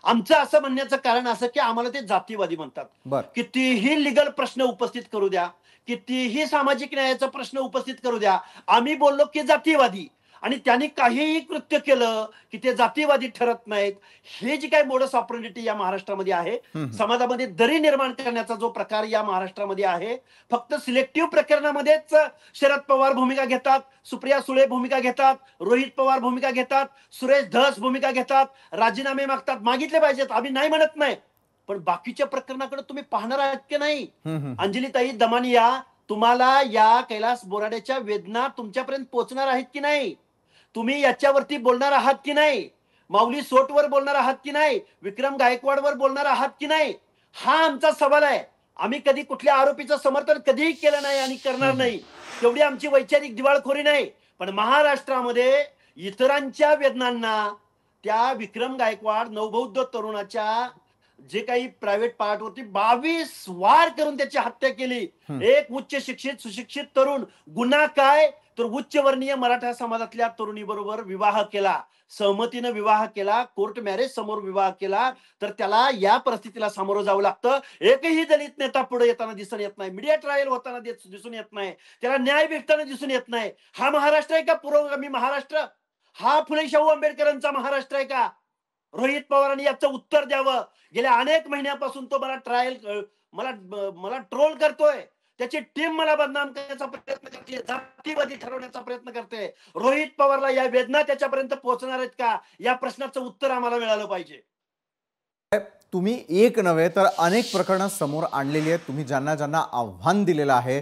आमचं असं म्हणण्याचं कारण असं की आम्हाला ते जातीवादी म्हणतात. कितीही लिगल प्रश्न उपस्थित करू द्या, कितीही सामाजिक न्यायाचा प्रश्न उपस्थित करू द्या, आम्ही बोललो की जातीवादी, आणि त्यांनी काहीही कृत्य केलं की ते जातीवादी ठरत नाहीत. हे जी काही मोडस ऑपरेंडिटी या महाराष्ट्रामध्ये आहे, समाजामध्ये दरी निर्माण करण्याचा जो प्रकार या महाराष्ट्रामध्ये आहे, फक्त सिलेक्टिव्ह प्रकरणामध्येच शरद पवार भूमिका घेतात, सुप्रिया सुळे भूमिका घेतात, रोहित पवार भूमिका घेतात, सुरेश धस भूमिका घेतात, राजीनामे मागतात, मागितले पाहिजेत, आम्ही नाही म्हणत नाही, पण बाकीच्या प्रकरणाकडे तुम्ही पाहणार आहात की नाही. अंजलीताई दमानिया, तुम्हाला या कैलास बोराडेच्या वेदना तुमच्यापर्यंत पोहोचणार आहेत की नाही, तुम्ही याच्यावरती बोलणार आहात की नाही, माऊली सोटवर बोलणार आहात की नाही, विक्रम गायकवाडवर बोलणार आहात की नाही, हा आमचा सवाल आहे. आम्ही कधी कुठल्या आरोपीचं समर्थन कधीही केलं नाही आणि करणार नाही, तेवढी आमची वैचारिक दिवाळखोरी नाही. पण महाराष्ट्रामध्ये इतरांच्या वेदनांना, त्या विक्रम गायकवाड नवबौद्ध तरुणाच्या जे काही प्रायव्हेट पार्टवरती 22 वार करून त्याची हत्या केली, एक उच्च शिक्षित सुशिक्षित तरुण, गुन्हा काय तर उच्चवर्णीय मराठा समाजातल्या तरुणी बरोबर विवाह केला, सहमतीनं विवाह केला, कोर्ट मॅरेज समोर विवाह केला, तर त्याला या परिस्थितीला सामोरं जावं लागतं. एकही दलित नेता पुढे येताना दिसून येत नाही, मीडिया ट्रायल होताना दिसून येत नाही, त्याला न्याय भेटताना दिसून येत नाही. हा महाराष्ट्र आहे का पुरोगामी महाराष्ट्र? हा फुले शाहू आंबेडकरांचा महाराष्ट्र आहे का? रोहित पवारांनी याचं उत्तर द्यावं. गेल्या अनेक महिन्यापासून तो मला ट्रोल करतोय, त्याची टीम मला बदनाम करण्याचा प्रयत्न करते, जातीवादी ठरवण्याचा प्रयत्न करते. रोहित पवारला या वेदना त्याच्यापर्यंत पोहोचणार आहेत का, या प्रश्नाचं उत्तर आम्हाला मिळालं पाहिजे. तुम्ही एक नव्हे तर अनेक प्रकरणं समोर आणलेली आहेत. तुम्ही ज्यांना ज्यांना आव्हान दिलेलं आहे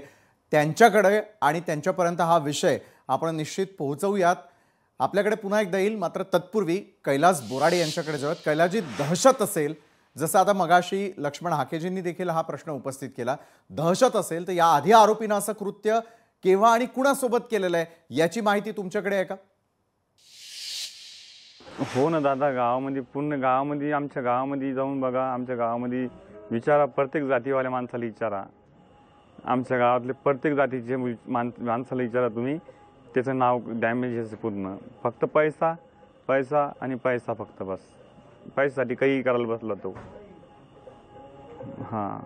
त्यांच्याकडे आणि त्यांच्यापर्यंत हा विषय आपण निश्चित पोहोचवूयात. आपल्याकडे पुन्हा एकदा येईल, मात्र तत्पूर्वी कैलास बोराडे यांच्याकडे जाऊयात. कैलासजी, दहशत असेल, जसं आता मगाशी लक्ष्मण हाकेजींनी देखील हा प्रश्न उपस्थित केला, दहशत असेल तर या आधी आरोपीनं असं कृत्य केव्हा आणि कुणासोबत केलेलं आहे याची माहिती तुमच्याकडे आहे का? हो ना दादा, गावामध्ये पूर्ण गावामध्ये, आमच्या गावामध्ये जाऊन बघा, आमच्या गावामध्ये विचारा, प्रत्येक जातीवाल्या माणसाला विचारा, आमच्या गावातले प्रत्येक जातीचे माणसाला विचारा तुम्ही, त्याचं नाव डॅमेज पूर्ण, फक्त पैसा पैसा आणि पैसा, फक्त बस पैशासाठी काही करायला बसला तो. हां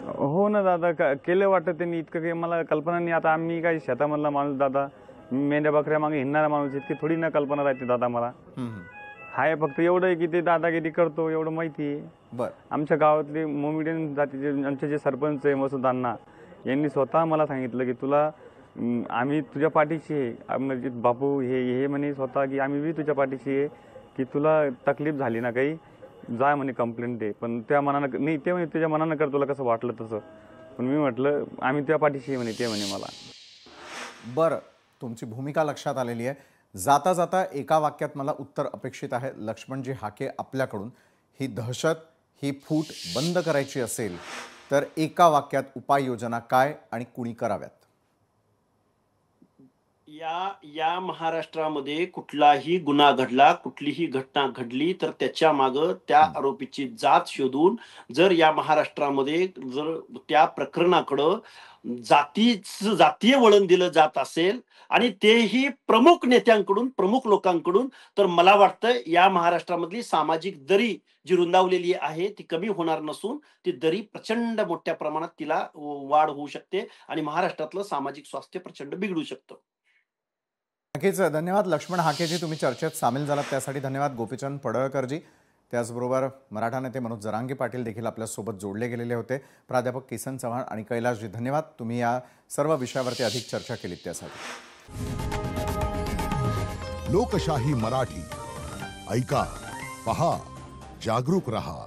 हो ना दादा, केलं वाटतं त्यांनी, इतकं काही मला कल्पना नाही. आता आम्ही काही शेतामधला माणूस दादा, मेंढ्या बकऱ्या मागे हिंडणारा माणूस, इतकी थोडी ना कल्पना राहते दादा मला. हाय फक्त एवढं आहे की ते दादागिरी करतो एवढं माहिती आहे. बरं, आमच्या गावातले मोमिडियन जातीचे आमचे जे सरपंच आहे मसूद अण्णा, यांनी स्वतः मला सांगितलं की तुला आम्ही तुझ्या पाठीशी आहे, म्हणजे बापू हे म्हणे स्वतः की आम्ही बी तुझ्या पाठीशी आहे, की तुला तकलीफ झाली ना काही जा म्हणे कंप्लेंट दे. पण त्या मनानं नाही, ते म्हणे तुझ्या मनानं कर, तुला कसं वाटलं तसं. पण मी म्हटलं आम्ही तुझ्या पाठीशी आहे म्हणे, ते म्हणे मला. बरं, तुमची भूमिका लक्षात आलेली आहे. जाता जाता एका वाक्यात मला उत्तर अपेक्षित आहे लक्ष्मणजी हाके आपल्याकडून. ही दहशत, ही फूट बंद करायची असेल तर एका वाक्यात उपाययोजना काय आणि कुणी कराव्यात? या महाराष्ट्रामध्ये कुठलाही गुन्हा घडला, कुठलीही घटना घडली तर त्याच्या मागं त्या आरोपीची जात शोधून, जर या महाराष्ट्रामध्ये जर त्या प्रकरणाकडं जातीय वळण दिलं जात असेल आणि तेही प्रमुख नेत्यांकडून, प्रमुख लोकांकडून, तर मला वाटतं या महाराष्ट्रामधली सामाजिक दरी जी रुंदावलेली आहे ती कमी होणार नसून ती दरी प्रचंड मोठ्या प्रमाणात तिला वाढ होऊ शकते आणि महाराष्ट्रातलं सामाजिक स्वास्थ्य प्रचंड बिघडू शकतं. नक्कीच धन्यवाद लक्ष्मण हाकेजी, तुम्ही चर्चेत सामील झालात त्यासाठी धन्यवाद. गोपीचंद पडळकरजी, त्याचबरोबर मराठा नेते मनोज जरांगे पाटील देखील आपल्यासोबत जोडले गेलेले होते. प्राध्यापक किसन चव्हाण आणि कैलासजी, धन्यवाद. तुम्ही या सर्व विषयावरती अधिक चर्चा केलीत त्यासाठी. लोकशाही मराठी, ऐका, पहा, जागरूक रहा.